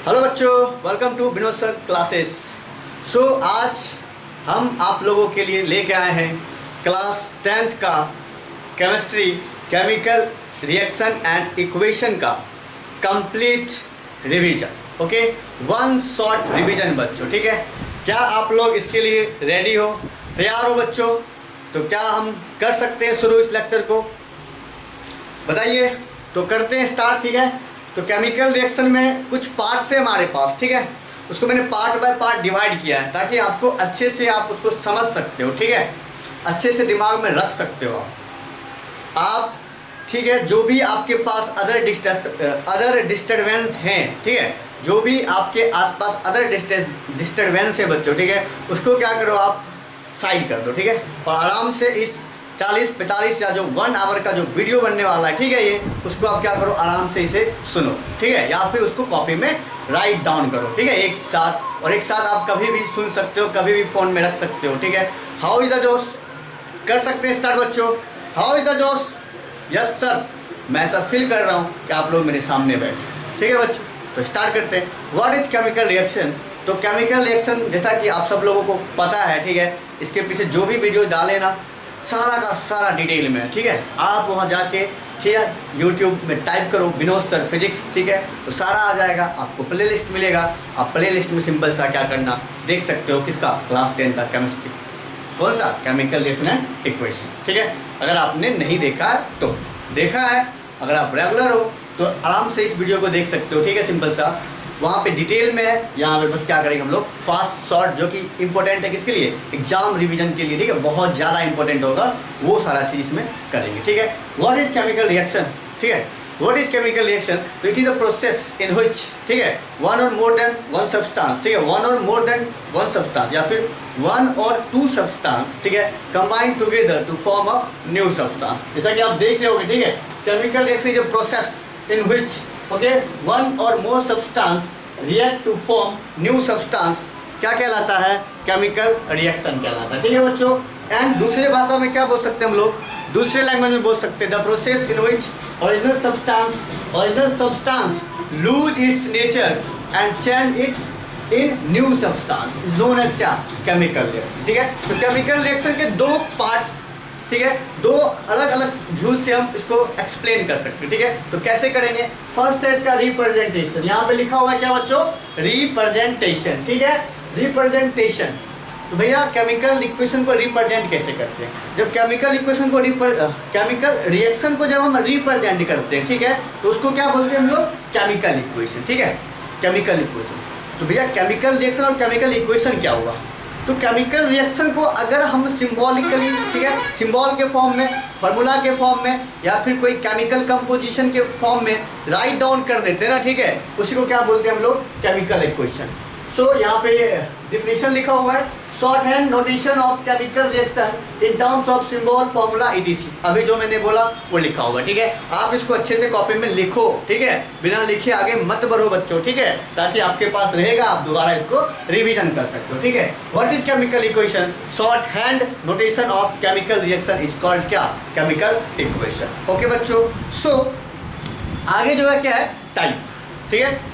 Hello बच्चों, welcome to Vinod sir classes. आज हम आप लोगों के लिए लेके आए हैं क्लास 10th का chemistry chemical reaction and equation का complete revision. Okay, one short revision बच्चों, ठीक है। क्या आप लोग इसके लिए रेडी हो, तैयार हो बच्चों? तो क्या हम कर सकते हैं शुरू इस लेक्चर को? बताइए। तो करते हैं स्टार्ट, ठीक है। तो केमिकल रिएक्शन में कुछ पार्ट्स है हमारे पास, ठीक है। उसको मैंने पार्ट बाय पार्ट डिवाइड किया है ताकि आपको अच्छे से आप उसको समझ सकते हो, ठीक है। अच्छे से दिमाग में रख सकते हो आप, ठीक है। जो भी आपके पास अदर डिस्टर्बेंस हैं, ठीक है, जो भी आपके आसपास अदर डिस्टर्बेंस है बच्चों, ठीक है, उसको क्या करो आप साइड कर दो, ठीक है। और आराम से इस 40-45 या जो 1 आवर का जो वीडियो बनने वाला है, ठीक है, ये उसको आप क्या करो, आराम से इसे सुनो, ठीक है, या फिर उसको कॉपी में राइट डाउन करो, ठीक है, एक साथ। और एक साथ आप कभी भी सुन सकते हो, कभी भी फ़ोन में रख सकते हो, ठीक है। हाउ इज द जोश? कर सकते हैं स्टार्ट बच्चों। हाउ इज द जोश? यस सर, मैं ऐसा फील कर रहा हूँ कि आप लोग मेरे सामने बैठे, ठीक है बच्चों। तो स्टार्ट करते हैं। What is chemical reaction? तो केमिकल रिएक्शन जैसा कि आप सब लोगों को पता है, ठीक है, इसके पीछे जो भी वीडियो डाले ना, सारा का सारा डिटेल में, ठीक है। आप वहाँ जाके, ठीक है, यूट्यूब में टाइप करो विनोद सर फिजिक्स, ठीक है, तो सारा आ जाएगा, आपको प्लेलिस्ट मिलेगा। आप प्लेलिस्ट में सिंपल सा क्या करना, देख सकते हो किसका, क्लास 10 का केमिस्ट्री, कौन सा, केमिकल रिएक्शन एंड इक्वेशन, ठीक है। अगर आपने नहीं देखा है तो देखा है, अगर आप रेगुलर हो तो आराम से इस वीडियो को देख सकते हो, ठीक है। सिंपल सा वहाँ पे डिटेल में है, यहाँ पे बस क्या करेंगे हम लोग फास्ट शॉर्ट, जो कि इंपॉर्टेंट है किसके लिए, एग्जाम रिवीजन के लिए, ठीक है, बहुत ज़्यादा इंपॉर्टेंट होगा, वो सारा चीज़ इसमें करेंगे, ठीक है। What is chemical reaction? ठीक है, व्हाट इज केमिकल रिएक्शन? तो it is a process in which, ठीक है, one or more then one substance, ठीक है, one or more then one substance या फिर वन और टू सब्सटेंस, ठीक है, combine together to form a new substance. जैसा कि आप देख रहे होंगे, ठीक है, chemical reaction is a process in which, okay, one or more substance react to form new substance, क्या कहलाता है, केमिकल रिएक्शन कहलाता है, ठीक है बच्चों। एंड दूसरे भाषा में क्या बोल सकते हैं हम लोग, दूसरे लैंग्वेज में बोल सकते हैं, the process in which original substance lose its nature and change it in new substance is known as क्या, केमिकल रिएक्शन, ठीक है। तो केमिकल रिएक्शन के दो पार्ट, ठीक है, दो अलग अलग व्यू से हम इसको एक्सप्लेन कर सकते हैं, ठीक है। तो कैसे करेंगे? फर्स्ट है इसका रिप्रेजेंटेशन। यहाँ पे लिखा हुआ है क्या बच्चों, रिप्रेजेंटेशन, ठीक है, रिप्रेजेंटेशन। तो भैया केमिकल इक्वेशन को रिप्रेजेंट कैसे करते हैं? जब केमिकल इक्वेशन को केमिकल रिएक्शन को जब हम रिप्रेजेंट करते हैं, ठीक है, तो उसको क्या बोलते हैं हम लोग, केमिकल इक्वेशन, ठीक है, केमिकल इक्वेशन। तो भैया केमिकल रिएक्शन और केमिकल इक्वेशन क्या हुआ? तो केमिकल रिएक्शन को अगर हम सिंबॉलिकली, ठीक है, सिंबल के फॉर्म में, फार्मूला के फॉर्म में, या फिर कोई केमिकल कंपोजिशन के फॉर्म में राइट डाउन कर देते हैं ना, ठीक है, उसी को क्या बोलते हैं हम लोग, केमिकल इक्वेशन। सो यहाँ पे ये डिफिनेशन लिखा हुआ है, short hand notation of chemical reaction in terms of symbol formula etc. अभी जो मैंने बोला वो लिखा हुआ है, ठीक है। आप इसको अच्छे से कॉपी में लिखो, ठीक है, बिना लिखे आगे मत बढ़ो बच्चों, ठीक है, ताकि आपके पास रहेगा, आप दोबारा इसको रिवीजन कर सकते हो, ठीक है। What is chemical equation? Short hand notation of chemical reaction is called क्या, केमिकल इक्वेशन। ओके बच्चों। सो आगे जो है क्या है, टाइप, ठीक है।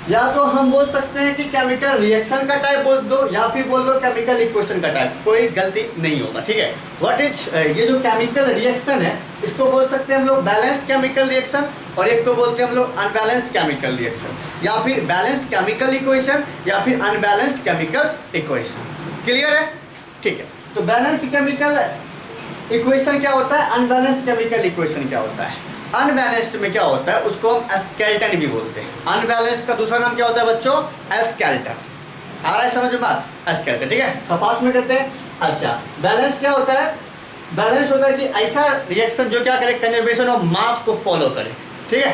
या तो हम बोल सकते हैं कि केमिकल रिएक्शन का टाइप बोल दो, या फिर बोल दो केमिकल इक्वेशन का टाइप, कोई गलती नहीं होगा, ठीक है। व्हाट इज, ये जो केमिकल रिएक्शन है, इसको बोल सकते हैं हम लोग बैलेंस्ड केमिकल रिएक्शन, और एक को बोलते हैं हम लोग अनबैलेंस्ड केमिकल रिएक्शन, या फिर बैलेंस्ड केमिकल इक्वेशन, या फिर अनबैलेंस्ड केमिकल इक्वेशन। क्लियर है? ठीक है। तो बैलेंस्ड केमिकल इक्वेशन क्या होता है, अनबैलेंस्ड केमिकल इक्वेशन क्या होता है? अनबैलेंस्ड में क्या होता है, उसको हम स्केलेटन भी बोलते हैं। अनबैलेंस्ड का दूसरा नाम क्या होता है बच्चों, स्केलेटन। आ रहा है समझ में बात, स्केलेटन, ठीक है। कपास में करते हैं। अच्छा, बैलेंस क्या होता है? बैलेंस होता है कि ऐसा रिएक्शन जो क्या करे, कंजर्वेशन ऑफ मास को फॉलो करे, ठीक है,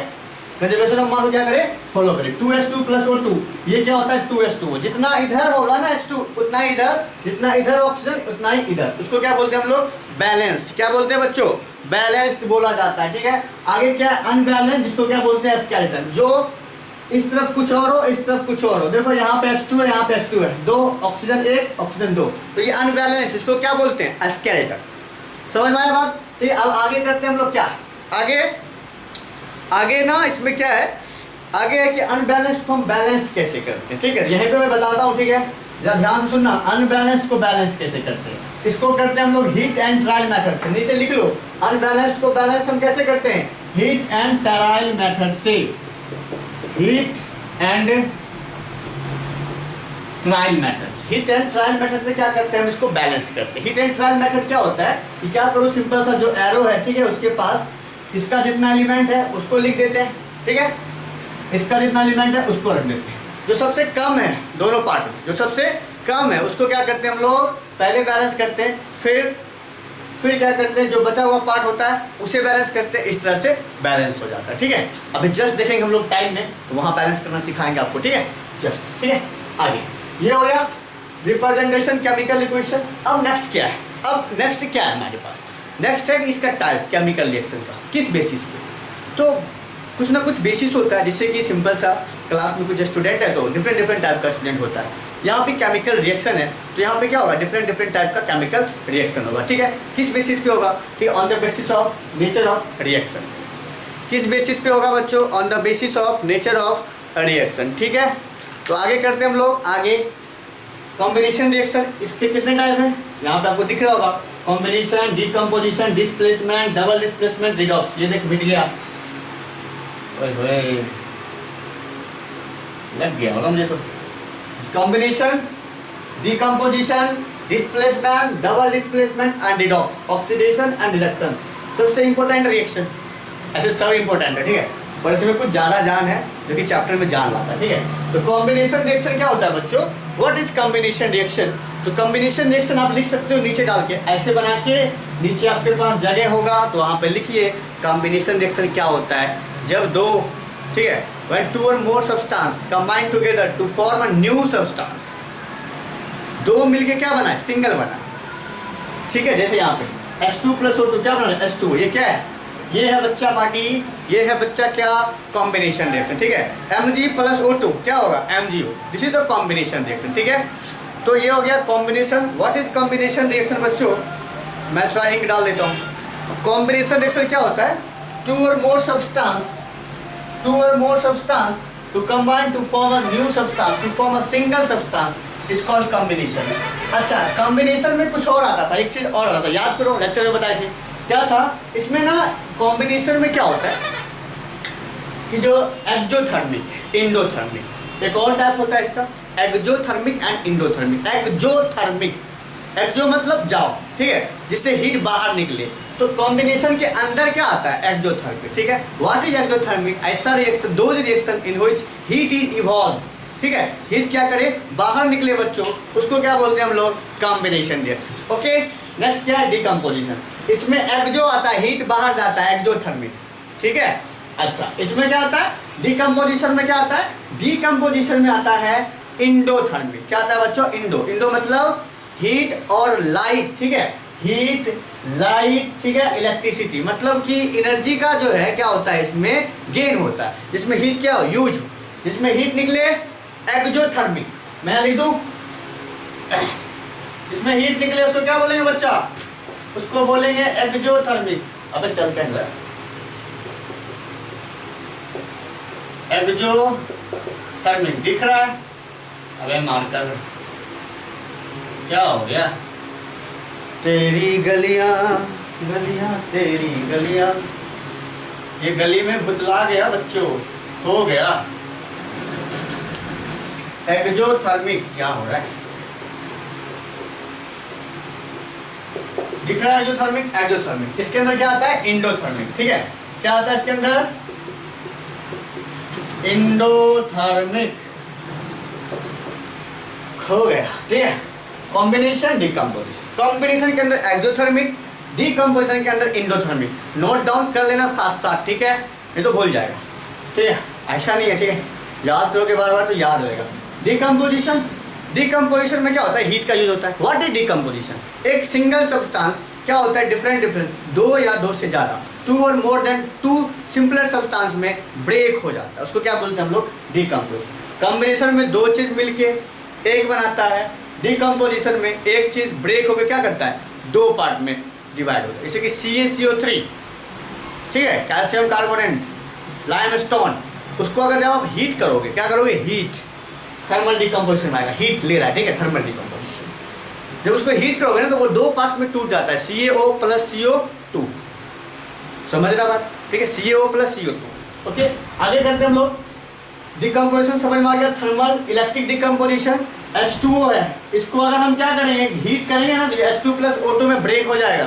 कंजर्वेशन ऑफ मास को क्या करे, फॉलो करे। 2s2 + O2, ये क्या होता है, 2s2। जितना इधर होगा ना H2 उतना ही इधर, जितना इधर ऑक्सीजन उतना ही इधर, उसको क्या बोलते हैं हम लोग, बैलेंस्ड। क्या बोलते हैं बच्चों, बैलेंस्ड बोला जाता है, ठीक है। आगे क्या है, अनबैलेंस्ड, जिसको क्या बोलते हैं, स्केलेटन। जो इस तरफ कुछ और हो, इस तरफ कुछ और हो। देखो यहाँ पे H2 है, यहाँ पे H2 है, 2 ऑक्सीजन 1 ऑक्सीजन 2, तो ये अनबैलेंस्ड, इसको क्या बोलते हैं, स्केलेटन। समझ में आया बात? ठीक है। अब आगे करते हैं हम लोग क्या, आगे ना इसमें क्या है, आगे है कि अनबैलेंस्ड को हम बैलेंस्ड कैसे करते हैं, ठीक है। यहीं पे मैं बताता हूँ, ठीक है, जरा ध्यान से सुनना। अनबैलेंस्ड को बैलेंस्ड कैसे करते हैं, इसको करते हैं हम लोग हीट एंड ट्रायल मेथड से। नीचे लिख लो, अनबैलेंस्ड को बैलेंस हम कैसे करते हैं, हीट एंड ट्रायल मेथड से। Heat and trial method, heat and trial method से क्या करते हैं, हम इसको बैलेंस करते हैं। हीट एंड ट्रायल मेथड क्या होता है कि क्या करो, सिंपल सा जो एरो है, ठीक है, उसके पास इसका जितना एलिमेंट है उसको लिख देते हैं, ठीक है, इसका जितना एलिमेंट है उसको रख देते हैं। जो सबसे कम है दोनों पार्ट में, जो सबसे कम है उसको क्या करते हैं हम लोग, पहले बैलेंस करते हैं, फिर क्या करते हैं, जो बचा हुआ पार्ट होता है उसे बैलेंस करते हैं। इस तरह से बैलेंस हो जाता है, ठीक है। अभी जस्ट देखेंगे हम लोग टाइम में, तो वहाँ बैलेंस करना सिखाएंगे आपको, ठीक है, जस्ट, ठीक है। आगे ये हो गया रिप्रेजेंटेशन केमिकल इक्वेशन। अब नेक्स्ट क्या है, अब नेक्स्ट क्या है हमारे पास, नेक्स्ट है कि इसका टाइप केमिकल रिएक्शन का किस बेसिस पे। तो कुछ ना कुछ बेसिस होता है, जिससे कि सिंपल सा क्लास में कुछ स्टूडेंट है तो डिफरेंट टाइप का स्टूडेंट होता है। यहाँ पे केमिकल रिएक्शन है तो यहाँ पे क्या होगा, डिफरेंट टाइप का केमिकल रिएक्शन होगा, ठीक है। किस बेसिस पे होगा, ठीक है, on the basis of nature of reaction. किस बेसिस पे होगा बच्चों, on the basis of nature of reaction, ठीक है। तो आगे करते हैं हम लोग, आगे कॉम्बिनेशन रिएक्शन। इसके कितने टाइप हैं, यहाँ पे आपको दिख रहा होगा, combination, decomposition, displacement, double displacement, redox. ये देख मिट गया, लग गया होगा मुझे तो। Combination, decomposition, displacement, double displacement and redox, oxidation and reduction. सबसे इंपॉर्टेंट रिएक्शन, ऐसे सब इंपॉर्टेंट है, ठीक है, पर इसमें कुछ ज़्यादा जान है जो कि चैप्टर में जान लाता है, ठीक है। तो कॉम्बिनेशन रिएक्शन क्या होता है बच्चों, व्हाट इज कॉम्बिनेशन रिएक्शन। तो कॉम्बिनेशन रिएक्शन आप लिख सकते हो नीचे डाल के, ऐसे बना के, नीचे आपके पास जगह होगा तो वहाँ पे लिखिए कॉम्बिनेशन रिएक्शन क्या होता है। जब दो, ठीक है, when two or more substance combine together to form a new substance, दो मिलके क्या बना है, सिंगल बना, ठीक है। जैसे यहाँ पे H2 प्लस O2 क्या बना है, H2, ये क्या है, ये है बच्चा पार्टी, ये है बच्चा क्या, कॉम्बिनेशन रिएक्शन, ठीक है। Mg प्लस O2 क्या होगा, MgO, this is the combination reaction, ठीक है। तो ये हो गया combination. What is combination reaction बच्चों, मैं थोड़ा इंक डाल देता हूँ। कॉम्बिनेशन रिएक्शन क्या होता है, two or more substance to combine to form a new substance, to form a single substance, it's called combination। अच्छा, कॉम्बिनेशन में कुछ और आता था, एक चीज और आता था, याद करो लेक्चर में बताए थे, क्या था इसमें ना, कॉम्बिनेशन में क्या होता है कि जो एक्जोथर्मिक, इंडोथर्मिक, एक और टाइप होता है इसका, exothermic and endothermic. Exothermic, exo मतलब जाओ, ठीक है, जिससे हीट बाहर निकले। तो कॉम्बिनेशन के अंदर क्या आता है, एक्जोथर्मिक, ठीक है। व्हाट इज एक्जोथर्मिक, ऐसा रिएक्शन, दो reaction in which heat is evolve, ठीक है, हीट क्या करे, बाहर निकले बच्चों, उसको क्या बोलते हैं हम लोग, कॉम्बिनेशन रिएक्शन, ओके। नेक्स्ट क्या है, डिकम्पोजिशन। इसमें एक्जो आता है, हीट बाहर जाता है, एक्जोथर्मिक, ठीक है। अच्छा, इसमें क्या आता है, डिकम्पोजिशन में क्या आता है, डिकम्पोजिशन में आता है इंडोथर्मिक। क्या आता है बच्चों, इंडो मतलब हीट और लाइट, ठीक है, हीट लाइट, ठीक है, इलेक्ट्रिसिटी, मतलब कि एनर्जी का जो है क्या होता है, इसमें गेन होता है, जिसमें हीट क्या हो, यूज हो, जिसमें हीट निकले, एक्जोथर्मिक। मैं लिख दूं, जिसमें हीट निकले उसको क्या बोलेंगे बच्चा, उसको बोलेंगे एक्जोथर्मिक। अबे चल क्या है, एक्जोथर्मिक दिख रहा है, अबे मार्कर क्या हो गया, तेरी गलियां गलियां तेरी गलियां, ये गली में भुतला गया बच्चों, हो गया। एक्जोथर्मिक क्या हो रहा है, दिख रहा है एक्जोथर्मिक, एक्जोथर्मिक। इसके अंदर क्या आता है, इंडोथर्मिक, ठीक है, क्या आता है इसके अंदर, इंडोथर्मिक, हो गया, ठीक है। कॉम्बिनेशन, डिकम्पोजिशन, कॉम्बिनेशन के अंदर एक्सोथर्मिक, डिकम्पोजिशन के अंदर इंडोथर्मिक। नोट डाउन कर लेना साथ साथ, ठीक है, नहीं तो भूल जाएगा, ठीक है, ऐसा नहीं है, ठीक है, याद करोगे बार बार तो याद रहेगा। डिकम्पोजिशन, डिकम्पोजिशन में क्या होता है, हीट का यूज होता है। व्हाट इज डिकम्पोजिशन, एक सिंगल सब्सटेंस क्या होता है, डिफरेंट दो या दो से ज़्यादा, टू और more than two simpler substance में ब्रेक हो जाता है, उसको क्या बोलते हैं हम लोग, डिकम्पोजिशन। कॉम्बिनेशन में दो चीज़ मिलके एक बनाता है, डिकम्पोजिशन में एक चीज़ ब्रेक होकर क्या करता है, दो पार्ट में डिवाइड होता है, जैसे कि CaCO3, ठीक है, कैल्शियम कार्बोनेट, लाइमस्टोन, उसको अगर जब आप हीट करोगे, क्या करोगे, हीट, थर्मल डिकम्पोजिशन आएगा, हीट ले रहा है, ठीक है, थर्मल डिकम्पोजिशन। जब उसको हीट करोगे ना तो वो दो पार्ट्स में टूट जाता है, CaO प्लस CO2, समझ रहा बात, ठीक है, CaO प्लस CO2। ओके, आगे करते हैं हम लोग। डिकम्पोजिशन समझ में आ गया, थर्मल इलेक्ट्रिक डिकम्पोजिशन। H2O है, इसको अगर हम क्या करेंगे, हीट करेंगे ना तो H2 प्लस O2 में ब्रेक हो जाएगा,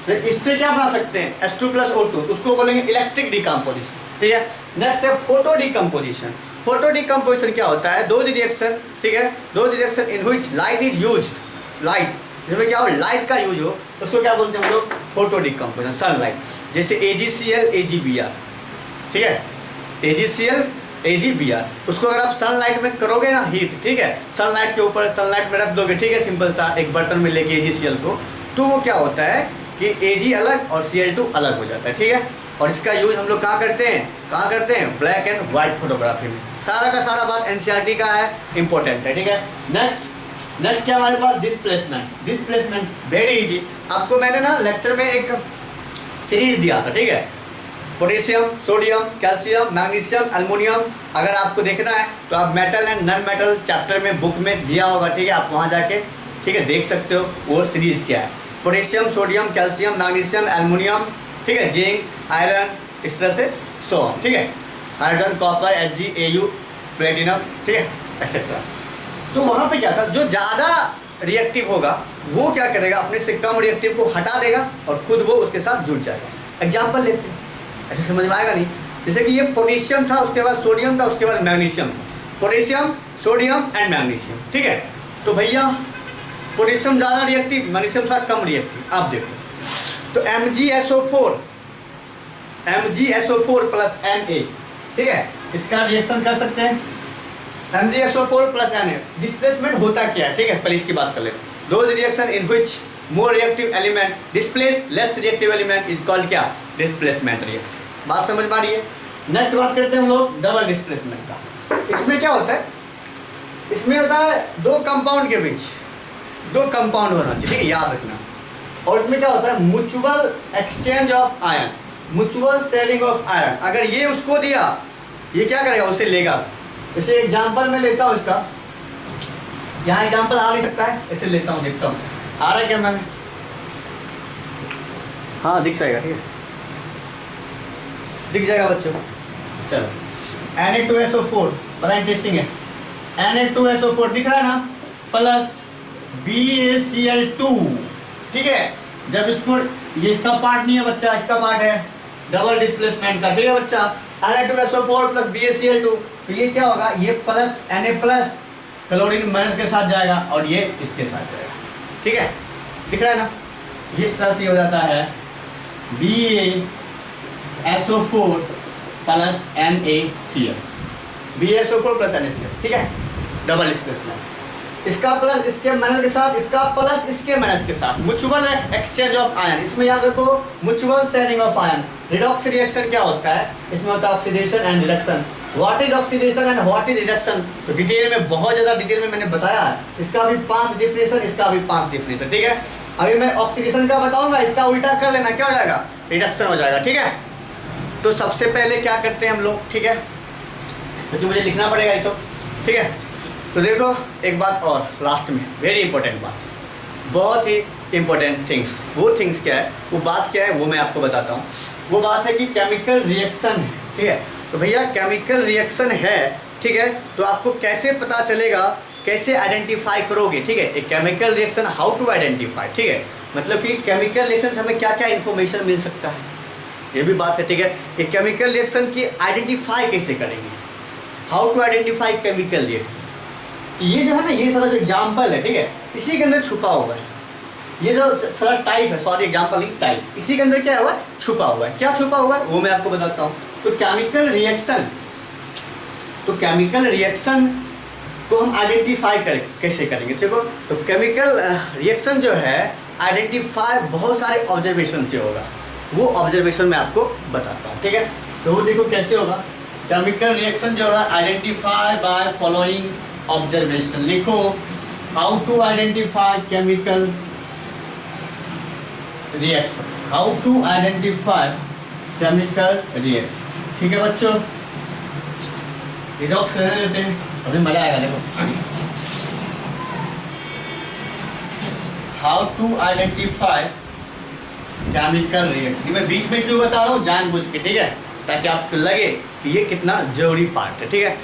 तो इससे क्या बना सकते हैं, H2 प्लस O2, उसको बोलेंगे इलेक्ट्रिक डिकम्पोजिशन, ठीक है। नेक्स्ट है फोटो डिकम्पोजिशन। फोटो डिकम्पोजिशन क्या होता है, दोज रिएक्शन, ठीक है, those reaction in which light is used, light जिसमें क्या हो, लाइट का यूज हो, उसको क्या बोलते हैं हम लोग, फोटो डिकम्पोजिशन, सनलाइट। जैसे AgCl AgBr, ठीक है, AgCl AgBr, उसको अगर आप सनलाइट में करोगे ना हीट, ठीक है, सनलाइट के ऊपर सनलाइट में रख दोगे, ठीक है, सिंपल सा एक बर्तन में लेके AgCl को, तो वो क्या होता है कि Ag अलग और Cl2 अलग हो जाता है, ठीक है। और इसका यूज हम लोग कहाँ करते हैं, कहाँ करते हैं, ब्लैक एंड वाइट फोटोग्राफी में। सारा का सारा बात NCERT का है, इंपॉर्टेंट है, ठीक है। नेक्स्ट क्या हमारे पास, डिस्प्लेसमेंट। डिस्प्लेसमेंट वेरी इजी, आपको मैंने ना लेक्चर में एक सीरीज दिया था, ठीक है, potassium, sodium, calcium, magnesium, aluminium. अगर आपको देखना है तो आप metal and non metal chapter में बुक में दिया होगा, ठीक है, आप वहाँ जाके, ठीक है, देख सकते हो वो सीरीज क्या है। Potassium, sodium, calcium, magnesium, aluminium, ठीक है, जिंक, आयरन, इस तरह से ठीक है, iron, copper, Hg, Au, platinum, ठीक है, एक्सेट्रा। तो वहाँ पे क्या था, जो ज़्यादा रिएक्टिव होगा वो क्या करेगा, अपने से कम रिएक्टिव को हटा देगा और खुद वो उसके साथ जुड़ जाएगा। एग्जाम्पल लेते हैं, ऐसे समझ में आएगा नहीं। जैसे कि ये पोटेशियम था, उसके बाद सोडियम था, उसके बाद मैग्नीशियम था, पोटेशियम, सोडियम एंड मैग्नीशियम, ठीक है। तो भैया पोटेशियम ज़्यादा रिएक्टिव, मैग्नीशियम थोड़ा कम रिएक्टिव, आप देखो तो MgSO4 प्लस Na, ठीक है, इसका रिएक्शन कर सकते हैं, MgSO4 प्लस Na। डिस्प्लेसमेंट होता क्या है, ठीक है, पहले इसकी बात कर लेते हैं। Those reaction in which more reactive element displace less reactive element is called क्या, डिस्प्लेसमेंट रिएक्शन। बात समझ में आ रही है। नेक्स्ट बात करते हैं हम लोग डबल डिस्प्लेसमेंट का। इसमें क्या होता है, इसमें होता है दो कंपाउंड के बीच दो कंपाउंड होना चाहिए, ठीक है, याद रखना। और इसमें क्या होता है, mutual exchange of ion, mutual sharing of ion. अगर ये उसको दिया, ये क्या करेगा, उसे लेगा। जैसे एग्जाम्पल मैं लेता हूँ इसका, यहाँ एग्जाम्पल आ नहीं सकता है, ऐसे लेता हूँ, देखता हूँ आ रहा है क्या मैम, हाँ दिख जाएगा, ठीक है, दिख जाएगा बच्चों। चलो Na2SO4 बड़ा इंटरेस्टिंग है, Na2SO4 दिख रहा है ना, प्लस BaCl2, ठीक है। जब इसको, ये इसका पार्ट नहीं है बच्चा, इसका पार्ट है डबल डिस्प्लेसमेंट का, ठीक है बच्चा। Na2SO4 प्लस BaCl2, तो ये क्या होगा, ये plus Na plus chlorine minus के साथ जाएगा और ये इसके साथ जाएगा, ठीक है, दिख रहा है ना। इस तरह से हो जाता है BaSO4 plus NaCl, BaSO4 plus NaCl, ठीक है, डबल डिस्प्लेसमेंट। इसका प्लस इसके माइनस के साथ, इसका प्लस इसके माइनस के साथ, म्यूचुअल एक्सचेंज ऑफ आयन। इसमें याद रखो mutual sharing of ion. Redox reaction क्या होता है, इसमें होता है oxidation and reduction. What is oxidation and what is reduction, तो डिटेल में, बहुत ज़्यादा डिटेल में मैंने बताया है। इसका भी 5 डिफिनेशन, इसका भी 5 डिफिनेशन, ठीक है। अभी मैं ऑक्सीडेशन का बताऊंगा, इसका उल्टा कर लेना, क्या हो जाएगा, रिडक्शन हो जाएगा, ठीक है। तो सबसे पहले क्या करते हैं हम लोग, ठीक है, क्योंकि मुझे लिखना पड़ेगा ये सब, ठीक है। तो देखो एक बात और लास्ट में, वेरी इंपॉर्टेंट बात, बहुत ही इंपॉर्टेंट थिंग्स। वो थिंग्स क्या है, वो बात क्या है, वो मैं आपको बताता हूँ। वो बात है कि केमिकल रिएक्शन है, ठीक है। तो भैया केमिकल रिएक्शन है, ठीक है, तो आपको कैसे पता चलेगा, कैसे आइडेंटिफाई करोगे, ठीक है। एक chemical reaction, how to identify, ठीक है, मतलब कि केमिकल रिएक्शन से हमें क्या क्या इन्फॉर्मेशन मिल सकता है, ये भी बात है, ठीक है। एक केमिकल रिएक्शन की आइडेंटिफाई कैसे करेंगे, how to identify chemical reaction. ये जो है ना, ये सारा जो एग्जाम्पल है, ठीक है, इसी के अंदर छुपा हुआ है। ये जो सारा टाइप है, सॉरी एग्जाम्पल नहीं, टाइप, इसी के अंदर क्या हुआ है, छुपा हुआ है। क्या छुपा हुआ है वो मैं आपको बताता हूँ। तो केमिकल रिएक्शन को हम आइडेंटिफाई कैसे करेंगे, देखो। तो केमिकल रिएक्शन जो है आइडेंटिफाई बहुत सारे ऑब्जर्वेशन से होगा, वो ऑब्जर्वेशन मैं आपको बताता हूँ, ठीक है। तो वो देखो कैसे होगा, केमिकल रिएक्शन जो है आइडेंटिफाई बाय फॉलोइंग ऑब्जर्वेशन। लिखो, how to identify chemical reaction, how to identify chemical reaction, ठीक है बच्चों। रिडॉक्स रहने देते हैं, अभी मजा आएगा। देखो how to identify chemical reaction, मैं बीच में क्यों बता रहा हूँ जानबूझ के, ठीक है, ताकि आपको लगे कि ये कितना जरूरी पार्ट है, ठीक है।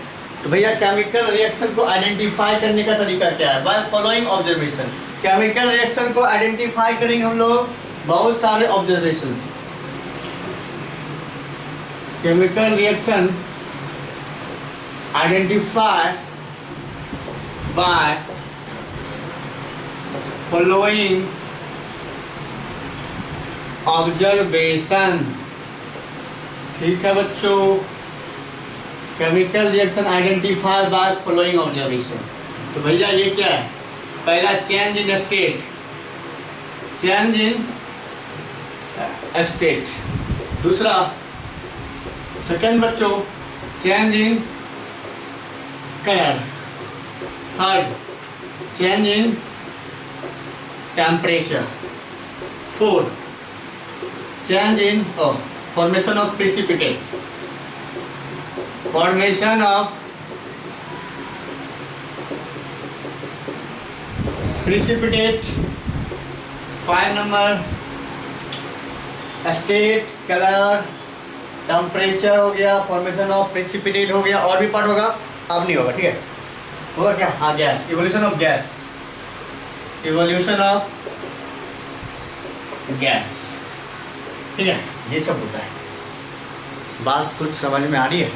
तो भैया केमिकल रिएक्शन को आइडेंटिफाई करने का तरीका क्या है? Bye following observation. Chemical reaction को आइडेंटिफाई करेंगे हम लोग बहुत सारे observations. Chemical reaction identify by following observation. ठीक है बच्चों, chemical reaction identify by following observation. तो भैया ये क्या है? पहला change in state, change in state. दूसरा सेकंड बच्चों change in colour. Third change in temperature. Fourth change in formation of precipitate, formation of precipitate. 5 number state, colour, temperature हो गया, फॉर्मेशन ऑफ प्रेसिपिटेट हो गया, और भी पार्ट होगा, अब नहीं होगा, ठीक है। होगा क्या? हाँ, gas, evolution of gas, evolution of gas, ठीक है, ये सब होता है। बात कुछ समझ में आ रही है?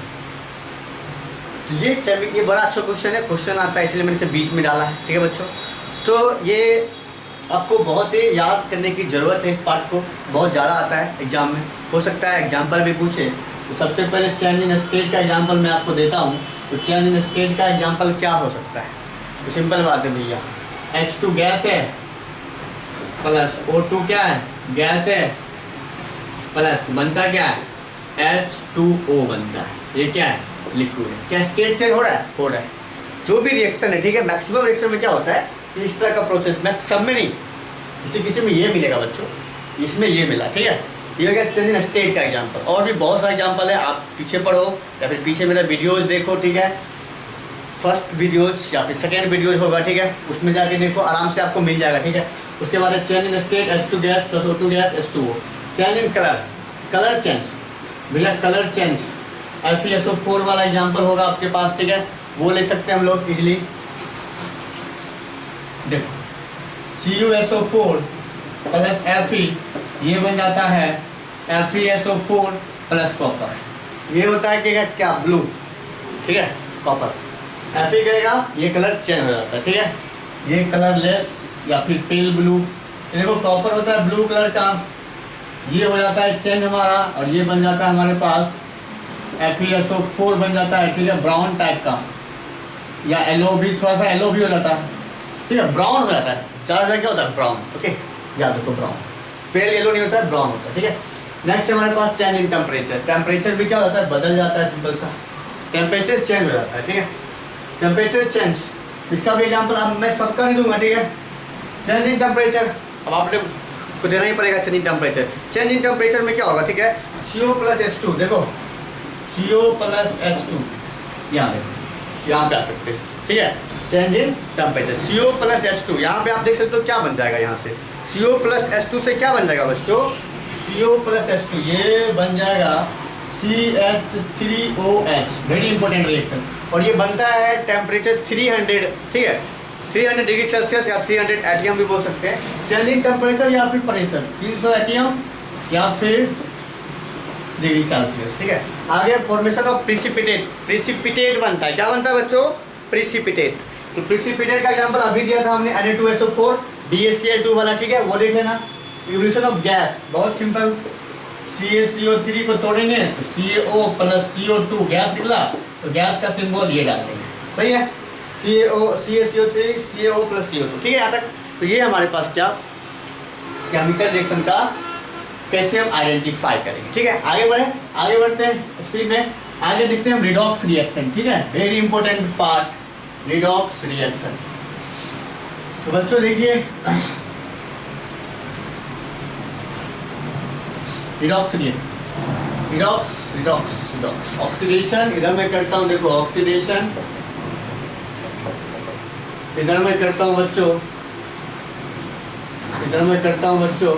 तो ये बड़ा अच्छा क्वेश्चन है, क्वेश्चन आता है इसलिए मैंने इसे बीच में डाला है, ठीक है बच्चों। तो ये आपको बहुत ही याद करने की ज़रूरत है, इस पार्ट को बहुत ज़्यादा आता है एग्जाम में, हो सकता है एग्जाम्पल भी पूछे। तो सबसे पहले चेंज इन स्टेट का एग्जाम्पल मैं आपको देता हूँ। तो चेंज इन स्टेट का एग्जाम्पल क्या हो सकता है? तो सिंपल बात है भैया, H2 गैस है प्लस O2 क्या है? गैस है, प्लस बनता क्या है? H2O बनता है। ये क्या है? लिक्विड है। क्या स्टेट चेंज हो रहा है? हो रहा है। जो भी रिएक्शन है, ठीक है, मैक्सिमम रिएक्शन में क्या होता है, इस तरह का प्रोसेस में, सब में नहीं, किसी में ये मिलेगा बच्चों, इसमें ये मिला, ठीक है। ये हो गया चेंज इन स्टेट का एग्जाम्पल। और भी बहुत सारे एग्जाम्पल है, आप पीछे पढ़ो या फिर पीछे मेरा वीडियोज देखो, ठीक है, फर्स्ट वीडियोज या फिर सेकेंड वीडियोज होगा, ठीक है, उसमें जाके देखो, आराम से आपको मिल जाएगा, ठीक है। उसके बाद change in state H2 gas plus O2 gas H2O। Change in colour, colour change भैया, कलर चेंज FeSO4 वाला एग्जाम्पल होगा आपके पास, ठीक है, वो ले सकते हैं हम लोग इजीली। देखो CuSO4 प्लस Fe, ये बन जाता है FeSO4 प्लस कॉपर। ये होता है कि क्या? ब्लू, ठीक है, कॉपर। Fe करेगा, ये कलर चेंज हो जाता है, ठीक है, ये कलर लेस या फिर पेल ब्लू। देखो कॉपर होता है ब्लू कलर का, ये हो जाता है चेंज हमारा, और ये बन जाता है हमारे पास FeSO4 बन जाता है, ठीक है, ब्राउन टाइप का, या येलो भी, थोड़ा सा येलो भी हो जाता है, ठीक है, ब्राउन हो जाता है, ज़्यादा क्या होता है? ब्राउन, ओके, याद रखो ब्राउन, पेल येलो नहीं होता है, ब्राउन होता है, ठीक है। नेक्स्ट हमारे पास चेंज इन टेम्परेचर। टेम्परेचर भी क्या होता है? बदल जाता है, सिंपल सा टेम्परेचर चेंज हो जाता है, ठीक है, टेम्परेचर चेंज। इसका भी एग्जाम्पल अब मैं सबका नहीं दूंगा, ठीक है। चेंज इन टेम्परेचर अब आपने को देना ही पड़ेगा। Change in temperature, change in temperature में क्या होगा, ठीक है, CO प्लस H2, देखो CO प्लस H2, यहाँ देखो, यहाँ पे आ सकते हैं, ठीक है। Change in temperature CO plus H2, यहाँ पे आप देख सकते हो क्या बन जाएगा, यहाँ से CO प्लस H2 से क्या बन जाएगा बच्चों? CO प्लस H2 ये बन जाएगा CH3OH, वेरी इंपॉर्टेंट रिएक्शन, और ये बनता है टेम्परेचर 300, ठीक है, 300 डिग्री सेल्सियस या 300 एटीएम भी बोल सकते हैं। चेंज इन टेम्परेचर या फिर प्रेशर 300 एटीएम या फिर डिग्री सेल्सियस, ठीक है। आगे फॉर्मेशन ऑफ प्रेसिपिटेट, प्रेसिपिटेट बनता है, क्या बनता है बच्चों? प्रेसिपिटेट। तो प्रेसिपिटेट का एग्जांपल अभी दिया था हमने, Na2SO4 DaCl2 वाला, ठीक है, वो देख लेना। इवोल्यूशन ऑफ गैस बहुत सिंपल, CaCO3 को तोड़ेंगे तो CO प्लस CO2 गैस निकला, तो गैस का सिंबल ये डाल देंगे, सही है, CaCO3 CO प्लस CO2, ठीक है, यहाँ तक। तो ये हमारे पास क्या केमिकल रिएक्शन का कैसे हम आइडेंटिफाई करेंगे, ठीक है। आगे बढ़ते हैं स्पीड में, आगे देखते हैं हम रिडॉक्स रिएक्शन, ठीक है, very important part, redox reaction. तो बच्चों देखिए, redox reaction redox redox redox oxidation इधर मैं करता हूँ, देखो ऑक्सीडेशन इधर मैं करता हूँ बच्चों, इधर मैं करता हूँ बच्चों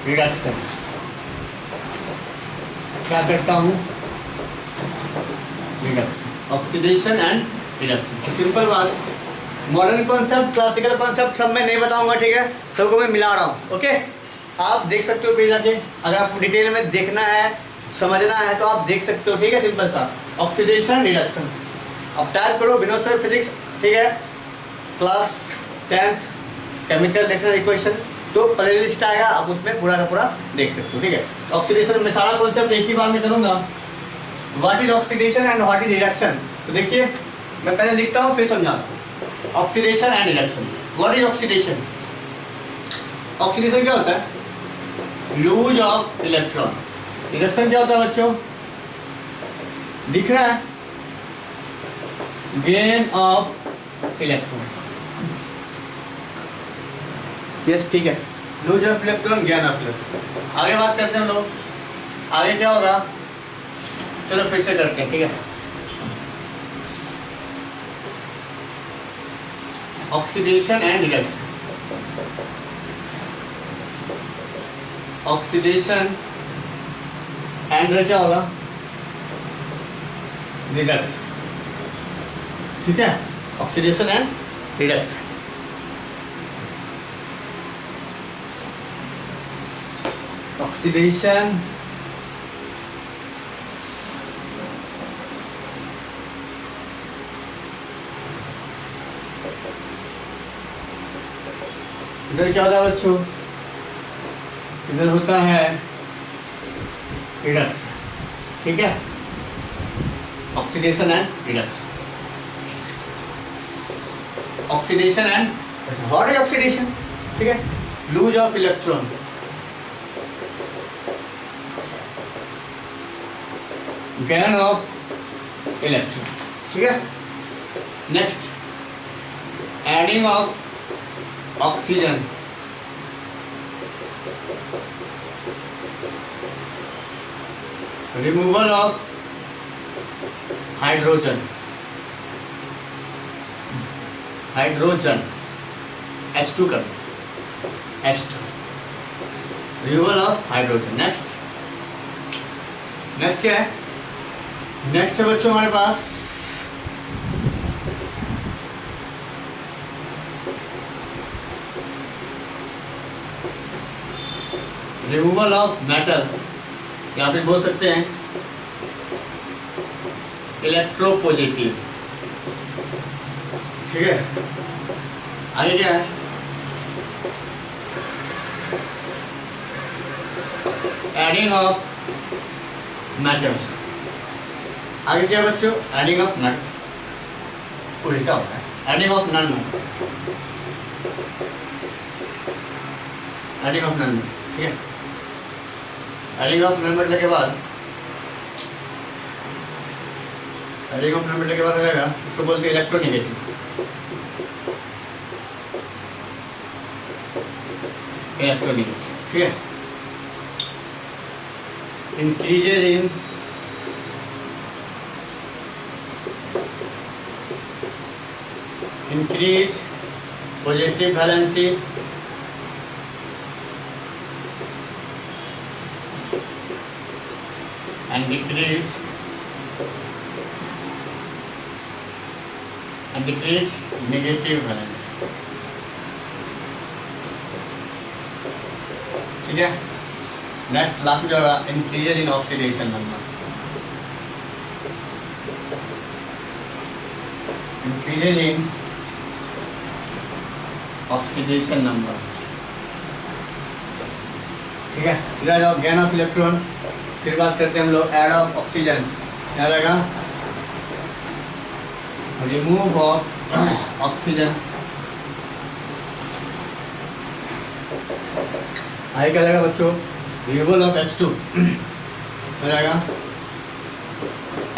रिडक्शन। क्या करता हूँ? Reduction, oxidation and reduction. Simple बात, मॉडर्न कॉन्सेप्ट क्लासिकल कॉन्सेप्ट सब मैं नहीं बताऊंगा, ठीक है, सबको मैं मिला रहा हूँ। ओके, आप देख सकते हो पेज आके, अगर आपको डिटेल में देखना है समझना है तो आप देख सकते हो, ठीक है। सिंपल सा ऑक्सीडेशन रिडक्शन, अब टाइप करो विनोद सर फिजिक्स, ठीक है, class 10th chemical reaction equation, तो प्ले लिस्ट आएगा, आप उसमें पूरा का पूरा देख सकते हो, ठीक है। ऑक्सीडेशन में सारा कॉन्सेप्ट एक ही बार में करूँगा। What is oxidation and what is reduction, तो देखिए मैं पहले लिखता हूँ फिर समझाता हूँ। Oxidation and reduction, what is oxidation? Oxidation क्या होता है? Lose of electron. रिडक्शन क्या होता है बच्चों? दिख रहा है, गेन ऑफ इलेक्ट्रॉन। यस, ठीक है, lose of electron, gain of electron. आगे बात करते हैं हम लोग, आगे क्या होगा, चलो फिर से करते हैं, ठीक है। Oxidation and reduction, oxidation and क्या होगा? रिडक्शन, ठीक है, ऑक्सीडेशन एंड रिडक्शन। ऑक्सीडेशन इधर क्या होता है बच्चों? इधर होता है रिडक्शन, ठीक है, oxidation and reduction. Oxidation and what is oxidation, ठीक है, lose of electron, gain of electron, ठीक है। Next, adding of oxygen, removal of hydrogen, hydrogen H2 कर, H2, removal of hydrogen. Next, next क्या है? नेक्स्ट है बच्चों हमारे पास रिमूवल ऑफ मेटल, या फिर बोल सकते हैं इलेक्ट्रोपॉजिटिव, ठीक है। आगे क्या है? Adding of metal. आगे क्या बच्चों? एडिंग ऑफ नट, उल्टा होता है, adding of non metal, adding of non, ठीक है। एडिंग ऑफ नन मेटल के बाद, एडिंग ऑफ नन मेटल के बाद रहेगा, इसको बोलते हैं इलेक्ट्रोनेगेटिव, इलेक्ट्रोनेगेटिव, ठीक है। Increases in increase positive valency and decrease negative valency, ठीक है। नेक्स्ट लास्ट में जो होगा increases in oxidation number, increases in oxidation number, ठीक है। इधर जाओ गेन ऑफ इलेक्ट्रॉन, फिर बात करते हैं हम लोग ऐड ऑफ ऑक्सीजन, क्या रहेगा? Remove of oxygen. आगे क्या रहेगा बच्चों? रिमूवल ऑफ H2, क्या रहेगा?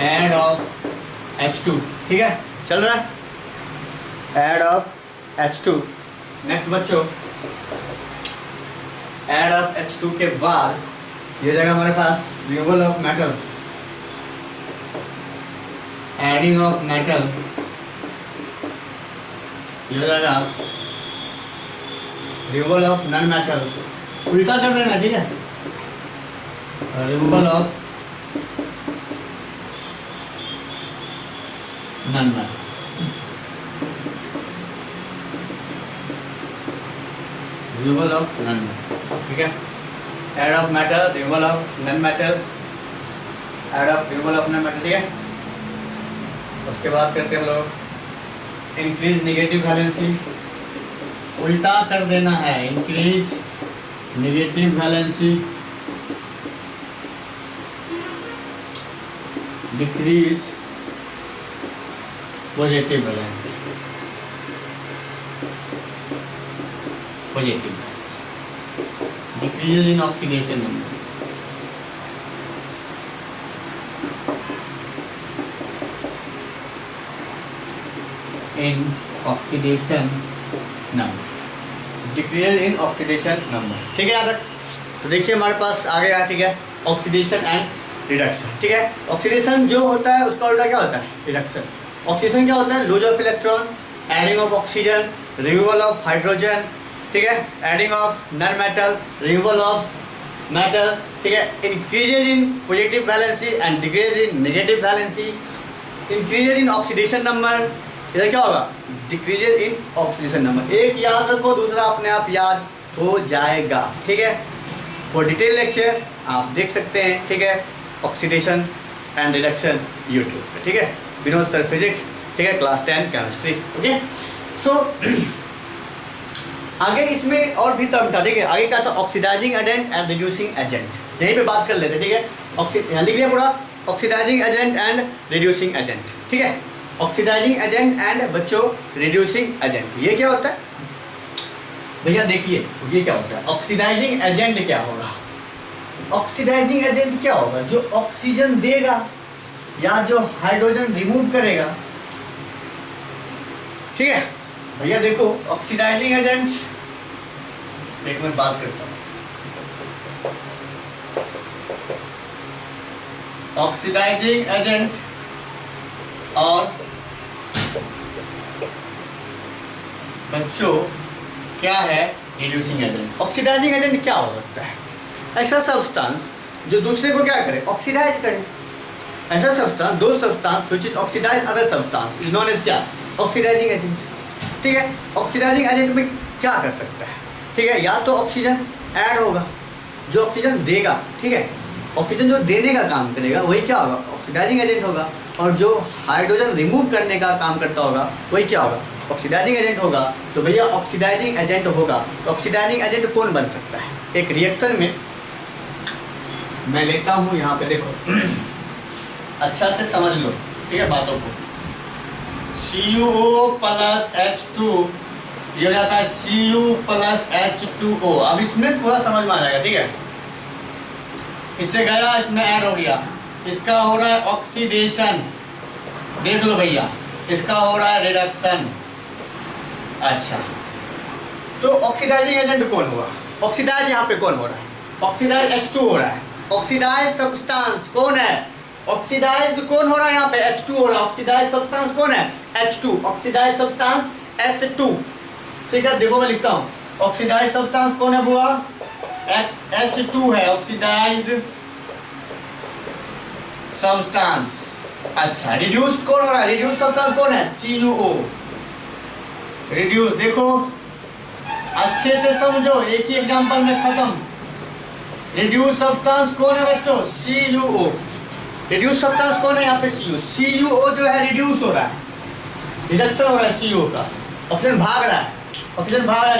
ऐड ऑफ H2, ठीक है, चल रहा है, ऐड ऑफ H2। नेक्स्ट बच्चों, ऐड ऑफ H2 के बाद ये जाएगा हमारे पास removal of metal, adding of metal, ये हो जाएगा रिमूवल ऑफ नॉन मेटल, उल्टा कर देना, ठीक है, removal of non metal, removal of non metal, ठीक है, add of metal, removal of non metal, add of removal of non metal, ठीक है। उसके बाद करते हैं हम लोग इंक्रीज निगेटिव वैलेंसी, उल्टा कर देना है, increase negative valency, decrease positive valency, positive valency, decrease in oxidation number, in oxidation number, decrease in oxidation number, ठीक है। यहाँ तक तो देखिए हमारे पास आ गया, ठीक है, ऑक्सीडेशन एंड रिडक्शन, ठीक है। ऑक्सीडेशन जो होता है उसका उल्टा क्या होता है, रिडक्शन। ऑक्सीडेशन क्या होता है, lose of electron, adding of oxygen, removal of hydrogen, ठीक है, adding of non metal, removal of metal, ठीक है, increases in positive valency and decrease in negative valency, increases in oxidation number, इधर क्या होगा, डिक्रीजेज इन ऑक्सीडेशन नंबर। एक याद रखो, दूसरा अपने आप याद हो जाएगा, ठीक है। फॉर डिटेल लेक्चर आप देख सकते हैं, ठीक है, ऑक्सीडेशन एंड रिडक्शन यूट्यूब पे, ठीक है, विनोद सर फिजिक्स, ठीक है, क्लास 10 केमिस्ट्री, ओके। सो आगे इसमें और भी टर्म था, ठीक है, आगे क्या था, oxidising agent and reducing agent, यहीं पे बात कर लेते, ठीक है। यहाँ लिख लिया पूरा, oxidising agent and reducing agent, ठीक है, ऑक्सीडाइजिंग एजेंट एंड बच्चों रिड्यूसिंग एजेंट, ये क्या होता है भैया, देखिए ये क्या होता है, ऑक्सीडाइजिंग एजेंट क्या होगा, ऑक्सीडाइजिंग एजेंट क्या होगा, जो ऑक्सीजन देगा या जो हाइड्रोजन रिमूव करेगा, ठीक है भैया। देखो ऑक्सीडाइजिंग एजेंट, एक मिनट बात करता हूं, ऑक्सीडाइजिंग एजेंट और बच्चों क्या है, रिड्यूसिंग एजेंट। ऑक्सीडाइजिंग एजेंट क्या हो सकता है, ऐसा सब्सटेंस जो दूसरे को क्या करे, ऑक्सीडाइज करे, ऐसा सब्सटेंस, दो substance which is oxidise other substance is known as क्या, ऑक्सीडाइजिंग एजेंट, ठीक है। ऑक्सीडाइजिंग एजेंट में क्या कर सकता है, ठीक है, या तो ऑक्सीजन ऐड होगा, जो ऑक्सीजन देगा, ठीक है, ऑक्सीजन जो देने का काम करेगा वही क्या होगा, ऑक्सीडाइजिंग एजेंट होगा, और जो हाइड्रोजन रिमूव करने का काम करता होगा वही क्या होगा, ऑक्सीडाइजिंग एजेंट होगा। तो भैया ऑक्सीडाइजिंग एजेंट होगा, तो ऑक्सीडाइजिंग एजेंट कौन बन सकता है, एक रिएक्शन में मैं लेता हूँ, यहाँ पे देखो अच्छा से समझ लो, ठीक है, बातों को, CuO प्लस H2, ये हो जाता है Cu प्लस H2O। अब इसमें पूरा समझ में आ जाएगा, ठीक है, इससे गया इसमें ऐड हो गया, इसका हो रहा है ऑक्सीडेशन, देख लो भैया, इसका हो रहा है रिडक्शन। अच्छा, तो ऑक्सीडाइजिंग एजेंट कौन हुआ, ऑक्सीडाइज यहाँ पे कौन हो रहा है, ऑक्सीडाइज H2 हो रहा है, ऑक्सीडाइज सब्सटेंस कौन है, ऑक्सीडाइज कौन हो रहा है यहाँ पे, H2 हो रहा है, ऑक्सीडाइज सब्सटेंस कौन है, H2, ऑक्सीडाइज सब्सटेंस H2, ठीक है। देखो मैं लिखता हूँ, ऑक्सीडाइज सब्सटेंस कौन है बुआ, H2 है, ऑक्सीडाइज सब्सटेंस। अच्छा, रिड्यूस कौन हो रहा है, रिड्यूस सब्सटेंस कौन है, CuO, रिड्यूस। देखो अच्छे से समझो, एक ही एग्जांपल में खत्म। रिड्यूस सब्सटेंस कौन है बच्चों, CuO, रिड्यूस सब्सटेंस कौन है यहाँ पे, CuO जो है रिड्यूस हो रहा है, रिडक्शन हो रहा है CuO का, ऑक्सीजन भाग रहा है, ऑक्सीजन भाग रहा है,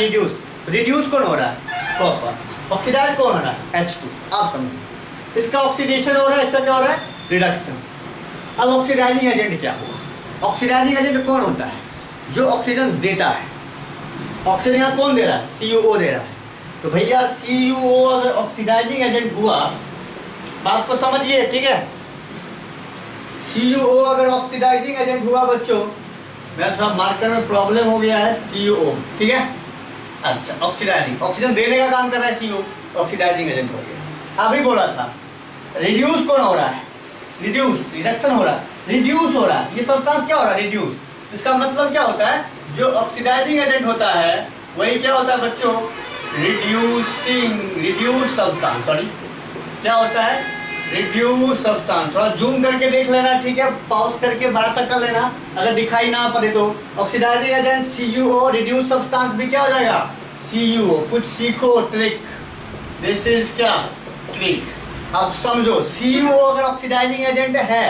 रिड्यूस कौन हो रहा है, कॉपर, ऑक्सीडाइज कौन हो रहा है, H2। आप समझो, इसका ऑक्सीडेशन हो रहा है, इसका क्या हो रहा है, रिडक्शन। अब ऑक्सीडाइजिंग एजेंट क्या हुआ, ऑक्सीडाइजिंग एजेंट कौन होता है, जो ऑक्सीजन देता है, ऑक्सीजन यहाँ कौन दे रहा है, CuO दे रहा है। तो भैया CuO अगर ऑक्सीडाइजिंग एजेंट हुआ, बात को समझिए, ठीक है, CuO अगर ऑक्सीडाइजिंग एजेंट हुआ बच्चों, मेरा थोड़ा मार्कर में प्रॉब्लम हो गया है, CuO, ठीक है। अच्छा, ऑक्सीडाइजिंग, ऑक्सीजन देने का काम कर रहा है CuO, ऑक्सीडाइजिंग एजेंट हो गया। अभी बोला था रिड्यूस कौन हो रहा है, रिड्यूस रिडक्शन हो रहा है, रिड्यूस हो रहा है, ये सब्सटेंस क्या हो रहा है, रिड्यूस। इसका मतलब क्या होता है, जो ऑक्सीडाइजिंग एजेंट होता है वही क्या होता है बच्चों, रिड्यूस सब्सटेंस, सॉरी क्या होता है, रिड्यूस सब्सटेंस। थोड़ा जूम करके देख लेना, ठीक है, पॉज करके बड़ा सा कर लेना अगर दिखाई ना पड़े तो। Oxidising agent CuO, reduce substance भी क्या हो जाएगा, CuO। कुछ सीखो ट्रिक, दिस इज क्या ट्रिक। अब समझो CuO अगर ऑक्सीडाइजिंग एजेंट है,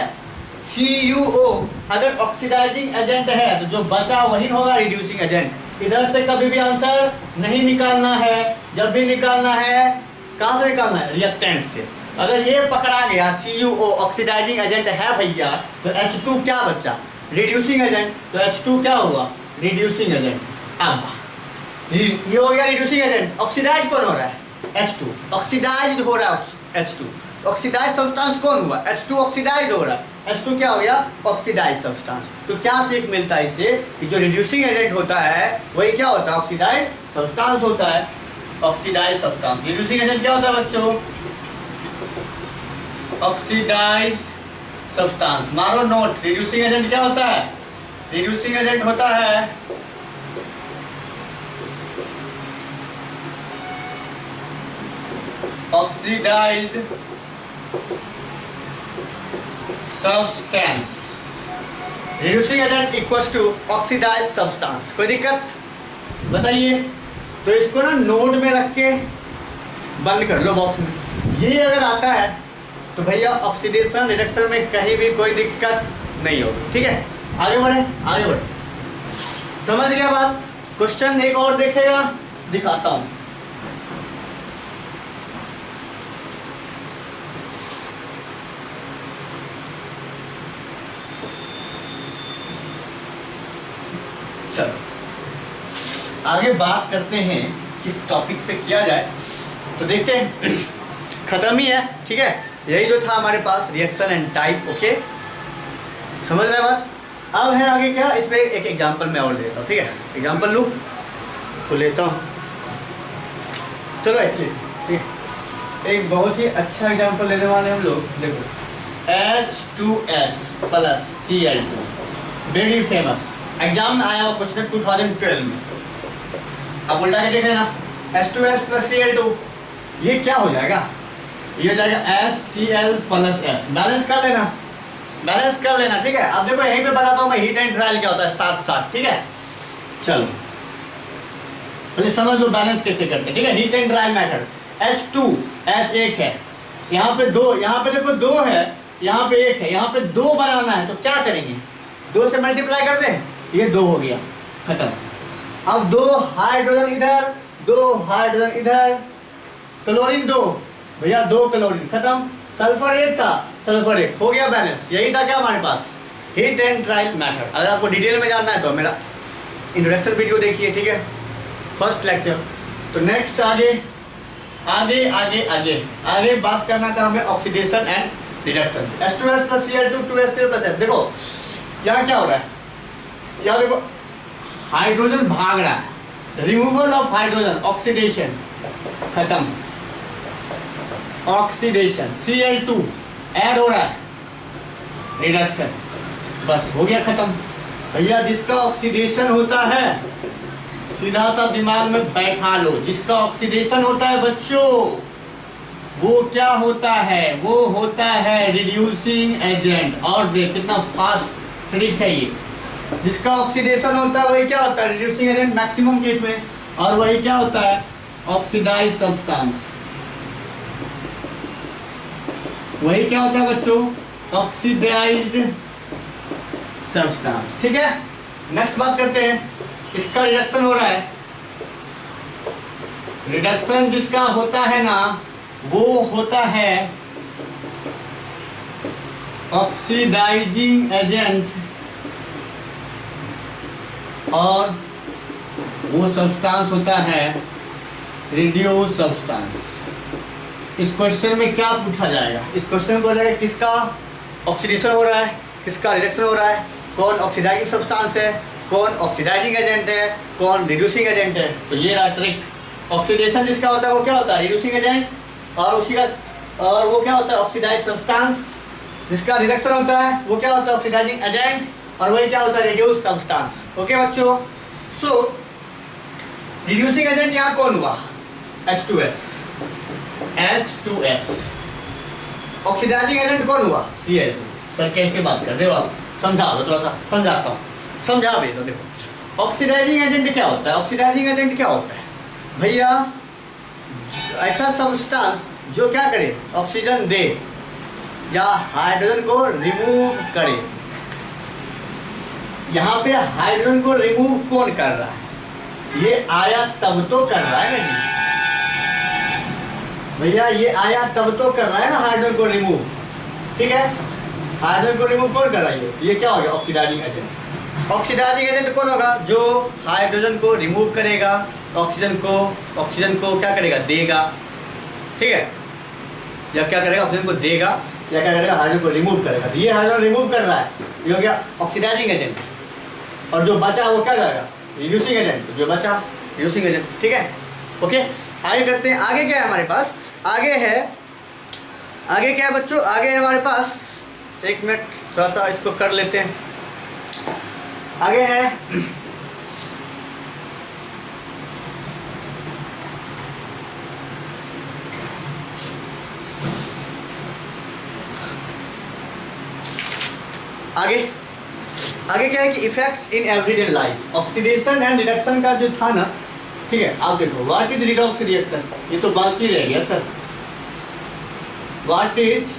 CuO अगर ऑक्सीडाइजिंग एजेंट है तो जो बचा वही होगा रिड्यूसिंग एजेंट। इधर से कभी भी आंसर नहीं निकालना है, जब भी निकालना है कहाँ से निकालना है, रिएक्टेंट से। अगर ये पकड़ा गया CuO ऑक्सीडाइजिंग एजेंट है भैया, तो H2 क्या बचा, रिड्यूसिंग एजेंट, तो H2 क्या हुआ, रिड्यूसिंग एजेंट। अब ये हो गया रिड्यूसिंग एजेंट। ऑक्सीडाइज कौन हो रहा है, H2 ऑक्सीडाइज हो रहा है, H2 ऑक्सीडाइज सब्सटेंस कौन हुआ, H2 ऑक्सीडाइज हो रहा है, H2 क्या हो गया, ऑक्सीडाइज सब्सटेंस। तो क्या सीख मिलता है इससे कि जो रिड्यूसिंग एजेंट होता है वही क्या होता है, ऑक्सीडाइज सब्सटेंस होता है, ऑक्सीडाइज सब्सटेंस। रिड्यूसिंग एजेंट क्या होता है बच्चों, ऑक्सीडाइज्ड सब्सटेंस। मारो नोट, रिड्यूसिंग एजेंट क्या होता है, रिड्यूसिंग एजेंट होता है oxidised substance. Reducing agent equals to oxidised substance. कोई दिक्कत बताइए। तो इसको ना नोट में रख के बंद कर लो बॉक्स में। ये अगर आता है तो भैया ऑक्सीडेशन रिडक्शन में कहीं भी कोई दिक्कत नहीं होगी, ठीक है। आगे बढ़े, आगे बढ़े, समझ गया बात। क्वेश्चन एक और देखेगा, दिखाता हूं। चलो आगे बात करते हैं किस टॉपिक पे किया जाए, तो देखते हैं। खत्म ही है, ठीक है। यही जो था हमारे पास रिएक्शन एंड टाइप, ओके, समझ रहे बात। अब है आगे क्या, इसमें एक एग्जांपल मैं और लेता हूँ, ठीक है। एग्जांपल लूँ तो लेता हूँ, चलो इसलिए, ठीक है। एक बहुत ही अच्छा एग्जांपल लेने वाले हम लोग। देखो H2S plus Cl2, very famous, exam में आया हुआ क्वेश्चन 2012 में। अब उल्टा के देख लेना, H2S प्लस Cl2, ये क्या हो जाएगा, ये हो जाएगा HCl प्लस S। बैलेंस कर लेना, बैलेंस कर लेना, ठीक है। अब देखो यहीं पे बताता हूँ मैं हीट एंड ट्रायल क्या होता है साथ साथ, ठीक है। चलो पहले समझ लो बैलेंस कैसे करते हैं, ठीक है। Heat and trial method, H2 H एक है, यहाँ पे दो, यहाँ पे देखो दो है, यहाँ पे एक है, यहाँ पे दो बनाना है, तो क्या करेंगे, दो से मल्टीप्लाई कर दें, ये दो हो गया, खत्म। अब दो हाइड्रोजन इधर, दो हाइड्रोजन इधर, क्लोरीन दो भैया, दो क्लोरीन, खत्म। सल्फर एक था, सल्फर एक, हो गया बैलेंस। यही था क्या हमारे पास, हीट एंड ट्रायल मेथड। अगर आपको डिटेल में जानना है तो मेरा इंट्रोडक्शन वीडियो देखिए, ठीक है, फर्स्ट लेक्चर। तो नेक्स्ट आगे आगे आगे आगे आगे बात करना था हमें oxidation and reduction. H2S plus Cl2 2HCl plus S। देखो यहाँ क्या हो रहा है, यहाँ देखो हाइड्रोजन भाग रहा है, रिमूवल ऑफ हाइड्रोजन, ऑक्सीडेशन, खत्म। ऑक्सीडेशन, Cl2 ऐड हो रहा है, रिडक्शन, बस हो गया, खत्म। भैया जिसका ऑक्सीडेशन होता है सीधा सा दिमाग में बैठा लो, जिसका ऑक्सीडेशन होता है बच्चों वो क्या होता है, वो होता है रिड्यूसिंग एजेंट। और देख कितना फास्ट ट्रिक है ये। जिसका ऑक्सीडेशन होता है वही क्या होता है, रिड्यूसिंग एजेंट मैक्सिमम केस में, और वही क्या होता है, ऑक्सीडाइज सब्सटेंस। वही क्या होता है बच्चों, ऑक्सीडाइज्ड सब्सटेंस, ठीक है। नेक्स्ट बात करते हैं, इसका रिडक्शन हो रहा है। रिडक्शन जिसका होता है ना वो होता है ऑक्सीडाइजिंग एजेंट, और वो सब्सटेंस होता है रिड्यूस सब्सटेंस। इस क्वेश्चन में क्या पूछा जाएगा, इस क्वेश्चन को हो जाएगा किसका ऑक्सीडेशन हो रहा है, किसका रिडक्शन हो रहा है, कौन ऑक्सीडाइजिंग सब्सटेंस है, कौन ऑक्सीडाइजिंग एजेंट है, कौन रिड्यूसिंग एजेंट है। तो ये रहा ट्रिक। ऑक्सीडेशन जिसका होता है वो क्या होता है, रिड्यूसिंग एजेंट, और उसी का और वो क्या होता है ऑक्सीडाइज सब्सटेंस, जिसका रिडक्शन होता है वो क्या होता है ऑक्सीडाइजिंग एजेंट, और वही क्या होता है रिड्यूस सब्सटेंस। ओके बच्चों, सो रिड्यूसिंग एजेंट यहाँ कौन हुआ, H2S। ऑक्सीडाइजिंग एजेंट कौन हुआ, Cl2। सर कैसे बात कर रहे हो आप, समझा दो, थोड़ा सा समझाता हूँ, समझा भी दो। देखो ऑक्सीडाइजिंग एजेंट क्या होता है, ऑक्सीडाइजिंग एजेंट क्या होता है भैया, ऐसा सब्सटेंस जो क्या करे, ऑक्सीजन दे या हाइड्रोजन को रिमूव करे। यहाँ पे हाइड्रोजन को रिमूव कौन कर रहा है, ये आया तब तो कर रहा है ना जी भैया, ये आया तब तो कर रहा है ना हाइड्रोजन को रिमूव, ठीक है। हाइड्रोजन को रिमूव कौन कर रहा है, ये क्या हो गया ऑक्सीडाइजिंग एजेंट। ऑक्सीडाइजिंग एजेंट कौन होगा, जो हाइड्रोजन को रिमूव करेगा, ऑक्सीजन को क्या करेगा, देगा, ठीक है। या क्या करेगा, ऑक्सीजन को देगा, या क्या करेगा, हाइड्रोजन को रिमूव करेगा। तो ये हाइड्रोजन रिमूव कर रहा है, ये हो गया ऑक्सीडाइजिंग एजेंट। और जो बचा वो क्या करेगा, रिड्यूसिंग एजेंट, जो बचा रिड्यूसिंग एजेंट, ठीक है। ओके, आगे करते हैं। आगे क्या है हमारे पास, आगे क्या है बच्चों, आगे है हमारे पास, एक मिनट थोड़ा सा इसको कर लेते हैं। आगे है आगे क्या है कि effects in everyday life, oxidation and reduction का जो था ना, ठीक है। आप देखो व्हाट इज रिडॉक्स रिएक्शन, ये तो बाकी रह गया सर। व्हाट इज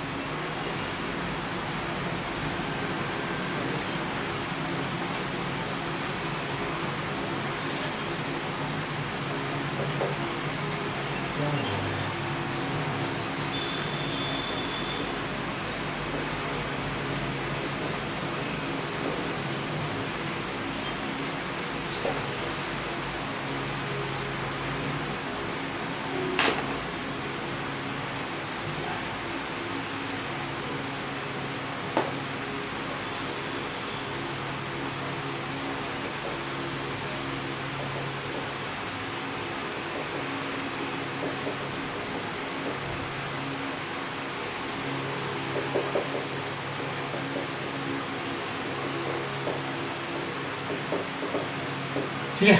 ठीक है।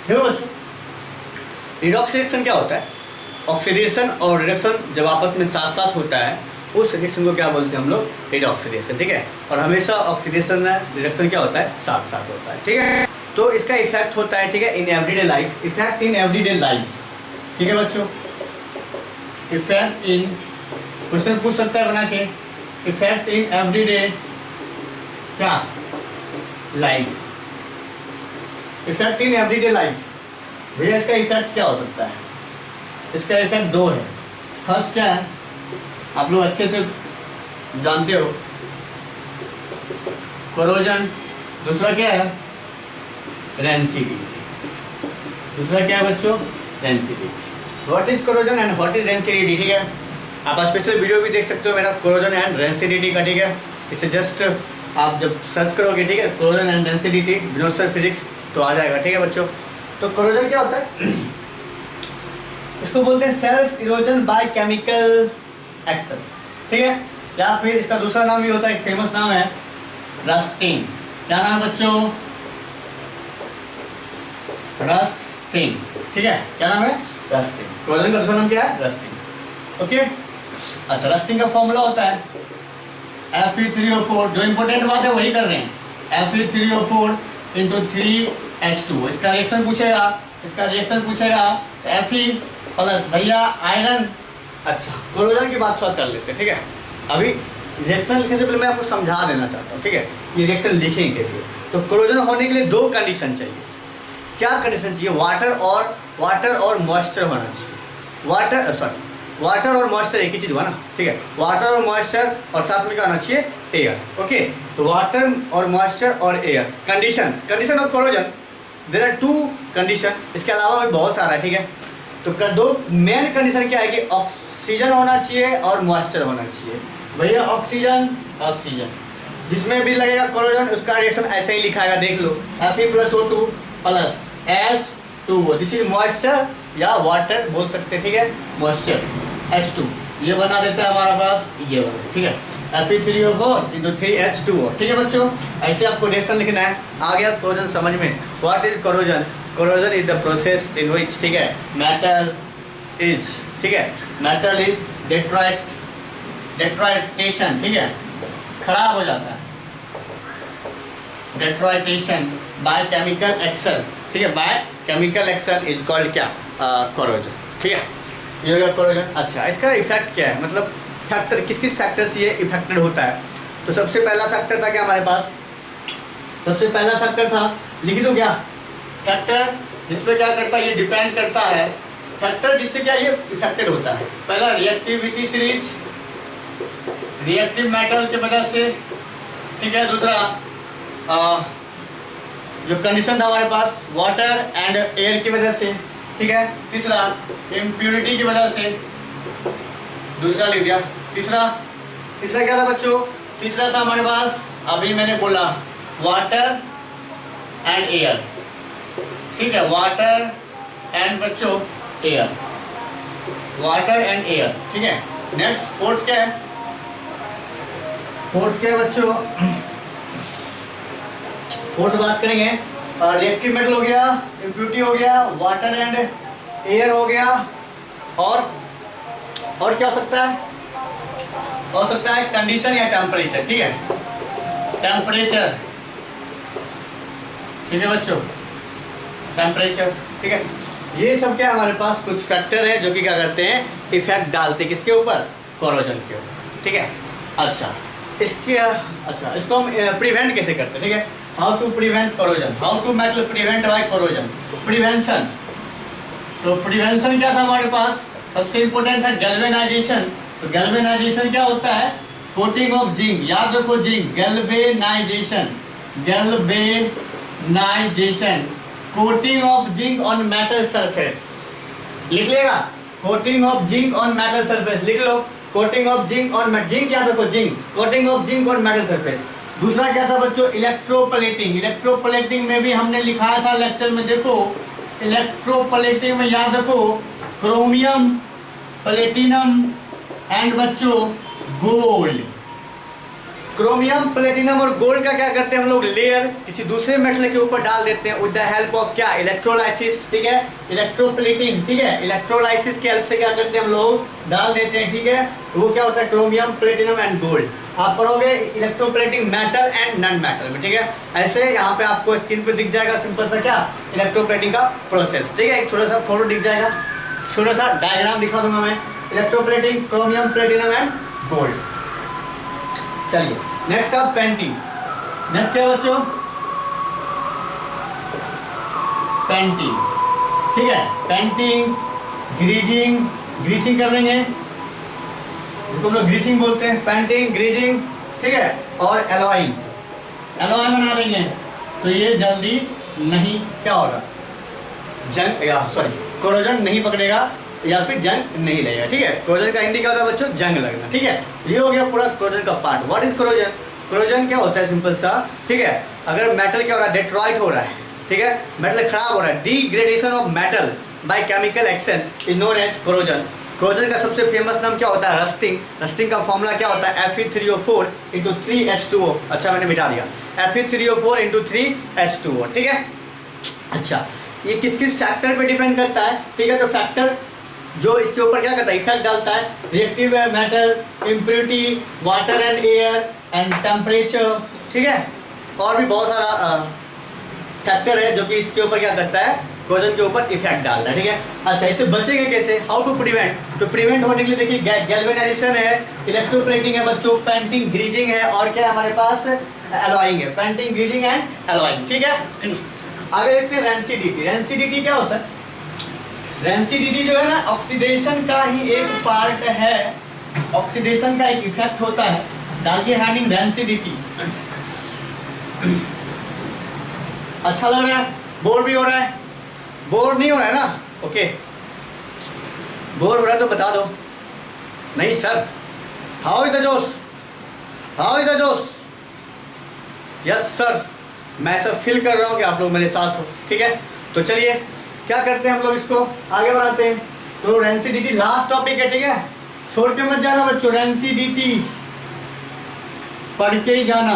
देखो बच्चों, रिडॉक्स रिएक्शन क्या होता है, ऑक्सीडेशन और रिडक्शन जब आपस में साथ साथ होता है उस रिएक्शन को क्या बोलते हैं हम लोग, रिडॉक्स रिएक्शन, ठीक है। और हमेशा ऑक्सीडेशन रिडक्शन क्या होता है, साथ साथ होता है, ठीक है। तो इसका इफेक्ट होता है, ठीक है, in everyday life, effect in everyday life, ठीक है बच्चों। इफेक्ट इन, क्वेश्चन पूछ सकता है बना के, इफेक्ट इन एवरीडे क्या life, effect in everyday life. भैया इसका इफेक्ट क्या हो सकता है, इसका इफेक्ट दो है। फर्स्ट क्या है, आप लोग अच्छे से जानते हो, कोरोजन। दूसरा क्या है, रेंसिडिटी। दूसरा क्या है बच्चों, rancidity. What is corrosion and what is rancidity, ठीक है। आप स्पेशल वीडियो भी देख सकते हो मेरा कोरोजन एंड रेंसिडिटी का, ठीक है। इसे जस्ट आप जब सर्च करोगे, ठीक है, corrosion and rancidity Vinod sir physics, तो आ जाएगा, ठीक है बच्चों। तो कोरोजन क्या होता है, इसको बोलते हैं self erosion bye chemical action, ठीक है। या फिर इसका दूसरा नाम भी होता है, फेमस नाम है रस्टिंग। क्या नाम है बच्चों, रस्टिंग, ठीक है। क्या नाम है, रस्टिंग। कोरोजन का दूसरा नाम क्या है, रस्टिंग, ओके। अच्छा, रस्टिंग का फॉर्मूला होता है Fe3O4, जो इंपॉर्टेंट बात है वही कर रहे हैं, Fe3O4 इंटू 3H2। इसका रिएक्शन पूछेगा, Fe प्लस भैया आयरन। अच्छा, कोरोजन की बात थोड़ा कर लेते हैं, ठीक है। अभी रिएक्शन लिखने से पहले मैं आपको समझा देना चाहता हूँ, ठीक है, ये रिएक्शन लिखेंगे कैसे। तो कोरोजन होने के लिए दो कंडीशन चाहिए। क्या कंडीशन चाहिए, वाटर और मॉइस्चर होना चाहिए। वाटर और मॉइस्चर एक ही चीज़ हुआ ना, ठीक है। वाटर और मॉइस्चर, और साथ में क्या होना चाहिए, एयर, ओके। तो वाटर और मॉइस्चर और air. Condition of corrosion, there are two condition, इसके अलावा भी बहुत सारा है, ठीक है। तो दो मेन कंडीशन क्या है कि ऑक्सीजन होना चाहिए और मॉइस्चर होना चाहिए। भैया ऑक्सीजन जिसमें भी लगेगा कोरोजन, उसका रिएक्शन ऐसे ही लिखाएगा, देख लो, Fe+O2 plus H2O, this is moisture या वाटर बोल सकते हैं, ठीक है, मॉइस्चर H2, ये बना देता है हमारे पास ये वाला, ठीक है, Fe3O4 into 3H2O, ठीक है बच्चों। ऐसे आपको रिएक्शन लिखना है। आ गया कोरोजन समझ में? What is corrosion? Corrosion is the process in which, ठीक है, मेटल इज, ठीक है, मेटल इज डेट्राइटेशन, ठीक है, खराब हो जाता है, डेट्राइटेशन बाय केमिकल एक्शन, ठीक है, by chemical action is called क्या? कोरोजन, ठीक है, ये हो गया कोरोजन। अच्छा, इसका इफेक्ट क्या है, मतलब फैक्टर किस किस फैक्टर से ये इफेक्टेड होता है? तो सबसे पहला फैक्टर था क्या हमारे पास? सबसे पहला फैक्टर था, लिख दो क्या? फैक्टर जिसपे क्या करता है, ये डिपेंड करता है, फैक्टर जिससे क्या ये इफेक्टेड होता है। पहला रिएक्टिविटी सीरीज, रिएक्टिव मेटल की वजह से, ठीक है। दूसरा जो कंडीशन था हमारे पास, वाटर एंड एयर की वजह से, ठीक है। तीसरा इम्प्योरिटी की वजह से, दूसरा लिख दिया। तीसरा क्या था बच्चों? तीसरा था हमारे पास, अभी मैंने बोला, वाटर एंड एयर, ठीक है, वाटर एंड बच्चों एयर, वाटर एंड एयर, ठीक है। नेक्स्ट फोर्थ क्या है? फोर्थ क्या है बच्चों? फोर्थ बात करेंगे, रिएक्टिव मेटल हो गया, इम्प्योरिटी हो गया, वाटर एंड एयर हो गया, और क्या हो सकता है? हो सकता है कंडीशन या टेम्परेचर, ठीक है, टेम्परेचर, ठीक है बच्चों, टेम्परेचर, ठीक है। ये सब क्या हमारे पास कुछ फैक्टर है जो कि क्या करते हैं, इफेक्ट डालते हैं किसके ऊपर? कोरोजन के ऊपर, ठीक है। अच्छा, इसको हम प्रिवेंट कैसे करते हैं, ठीक है। How to prevent corrosion, how to metal prevent by corrosion, prevention. तो प्रिवेंशन क्या था हमारे पास? सबसे इंपॉर्टेंट था गैल्वेनाइजेशन। तो गैल्वेनाइजेशन क्या होता है? कोटिंग ऑफ जिंक, याद रखो zinc, galvanisation, galvanisation, coating of zinc on metal surface, लिख लेगा, coating of zinc on metal surface, लिख लो, coating of zinc on zinc, याद रखो zinc, coating of zinc on metal surface. दूसरा क्या था बच्चों? इलेक्ट्रोप्लेटिंग। इलेक्ट्रोप्लेटिंग में भी हमने लिखाया था लेक्चर में, देखो इलेक्ट्रोप्लेटिंग में याद रखो, क्रोमियम, प्लेटिनम एंड बच्चों गोल्ड। क्रोमियम, प्लेटिनम और गोल्ड का क्या करते हैं हम लोग? लेयर किसी दूसरे मेटल के ऊपर डाल देते हैं विद द हेल्प ऑफ क्या? इलेक्ट्रोलाइसिस, ठीक है, इलेक्ट्रोप्लेटिंग, ठीक है, इलेक्ट्रोलाइसिस की हेल्प से क्या करते हैं हम लोग? डाल देते हैं, ठीक है। वो क्या होता है? Chromium, platinum and gold. आप पढ़ोगे electroplating metal and non metal में, ठीक है। ऐसे यहाँ पे आपको स्क्रीन पे दिख जाएगा सिंपल सा क्या? इलेक्ट्रोप्लेटिंग का प्रोसेस, ठीक है। एक छोटा सा फोटो दिख जाएगा, छोटा सा डायग्राम दिखा दूंगा मैं, electroplating, chromium, platinum and gold. चलिए नेक्स्ट आप पेंटिंग। नेक्स्ट क्या बच्चों? पेंटिंग, ठीक है, पेंटिंग, ग्रीजिंग, ग्रीसिंग कर लेंगे, तुम लोग ग्रीसिंग बोलते हैं, पेंटिंग, ग्रीजिंग, ठीक है, और एलॉइंग, एलॉय बना देंगे। तो ये जल्दी नहीं क्या होगा? जंग, या सॉरी, कोरोजन नहीं पकड़ेगा या फिर जंग नहीं लगेगा, ठीक है। कोरोजन का हिंदी क्या होता है बच्चों? जंग लगना, ठीक है। ये हो गया पूरा कोरोजन का part. What is corrosion? Corrosion क्या होता है? सिंपल सा, ठीक है, अगर मेटल क्या हो रहा है? डेट्रॉइट हो रहा है, ठीक है, मेटल खराब हो रहा है, degradation of metal by chemical action is known as corrosion. Corrosion का सबसे फेमस नाम क्या होता है? रस्टिंग। रस्टिंग का फॉर्मूला क्या होता है? Fe3O4 into 3H2O। अच्छा मैंने मिटा दिया, Fe3O4 into 3H2O, ठीक है। अच्छा, ये किस किस फैक्टर पे डिपेंड करता है, ठीक है। तो फैक्टर जो इसके ऊपर क्या करता है? इफेक्ट डालता है, reactive metal, impurity, water and air and temperature, ठीक है। और भी बहुत सारा फैक्टर है जो कि इसके ऊपर क्या करता है? कोरोजन के ऊपर इफेक्ट डालता है, ठीक है। अच्छा, इससे बचेंगे कैसे? How to prevent? तो प्रिवेंट होने के लिए देखिए गैल्वेनाइजेशन है, इलेक्ट्रोप्लेटिंग है बच्चों, पेंटिंग, ग्रीजिंग है, और क्या है हमारे पास? एलॉइंग है, पेंटिंग, ग्रीजिंग एंड एलॉइंग, ठीक है। आगे देखते हैं रेंसिडिटी। रेंसिडिटी क्या होता है? रेंसिडिटी जो है ना, ऑक्सीडेशन का ही एक पार्ट है, ऑक्सीडेशन का एक इफेक्ट होता है। डालिए हैडिंग रेंसिडिटी। अच्छा लग रहा है? बोर भी हो रहा है? बोर नहीं हो रहा है ना? ओके, बोर हो रहा है तो बता दो। नहीं सर, हाउ इज द जोश, हाउ इज द जोश? यस सर, मैं सब फील कर रहा हूँ कि आप लोग मेरे साथ हो, ठीक है। तो चलिए क्या करते हैं हम लोग, इसको आगे बढ़ाते हैं। तो रेंसिडिटी लास्ट टॉपिक है, ठीक है, छोड़ के मत जाना बच्चों, रेंसिडिटी पढ़ के ही जाना।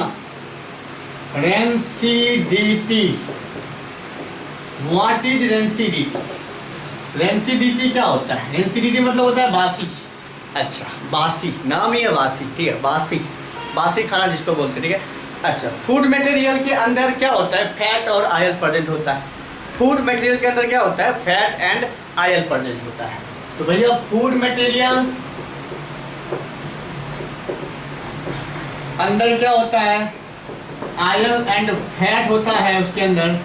Rancidity, what is rancidity? Rancidity क्या होता है? रेंसिडिटी मतलब होता है बासी। अच्छा, बासी, नाम ही है बासी, ठीक है, बासी, बासी खाना जिसको बोलते हैं, ठीक है। अच्छा, फूड मटेरियल के अंदर क्या होता है? फैट और ऑयल प्रेजेंट होता है। फूड मटेरियल के अंदर क्या होता है? फैट एंड ऑयल प्रेजेंट होता है। तो भैया फूड मटेरियल अंदर क्या होता है? ऑयल एंड फैट होता है उसके अंदर,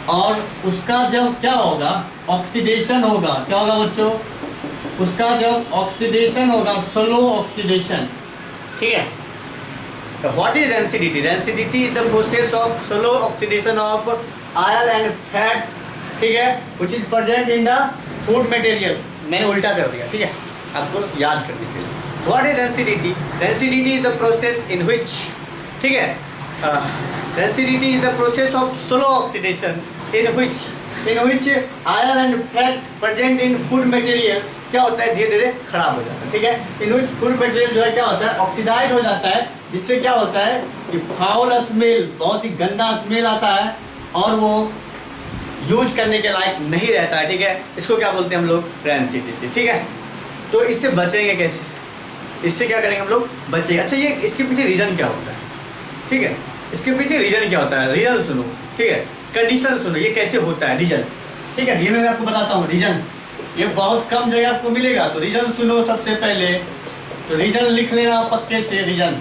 और उसका जब क्या होगा? ऑक्सीडेशन होगा। क्या होगा बच्चों? उसका जब ऑक्सीडेशन होगा, स्लो ऑक्सीडेशन, ठीक है। What is rancidity? Rancidity is the process of slow oxidation of oil and fat, ठीक है, which is present in the food material. मैंने उल्टा कर दिया, ठीक है, आपको याद कर दीजिए। What is rancidity? Rancidity is the process in which, ठीक है, rancidity is the process of slow oxidation in which iron and fat present in food material क्या होता है? धीरे धीरे खराब हो जाता है, ठीक है। इन विच फूड मटेरियल जो है क्या होता है? ऑक्सीडाइज हो जाता है, जिससे क्या होता है कि फाउल स्मेल, बहुत ही गंदा स्मेल आता है, और वो यूज करने के लायक नहीं रहता है, ठीक है। इसको क्या बोलते हैं हम लोग? रेंसिडिटी, ठीक है। तो इससे बचेंगे कैसे? इससे क्या करेंगे हम लोग? बचेंगे। अच्छा, ये इसके पीछे रीज़न क्या होता है, ठीक है, इसके पीछे रीज़न क्या होता है? रीज़न सुनो, ठीक है, कंडीशन सुनो, ये कैसे होता है रीज़न, ठीक है। ये मैं आपको बताता हूँ रीज़न, ये बहुत कम जगह आपको मिलेगा, तो रीज़न सुनो सबसे पहले। तो रीज़न लिख लेना पक्के से, रीज़न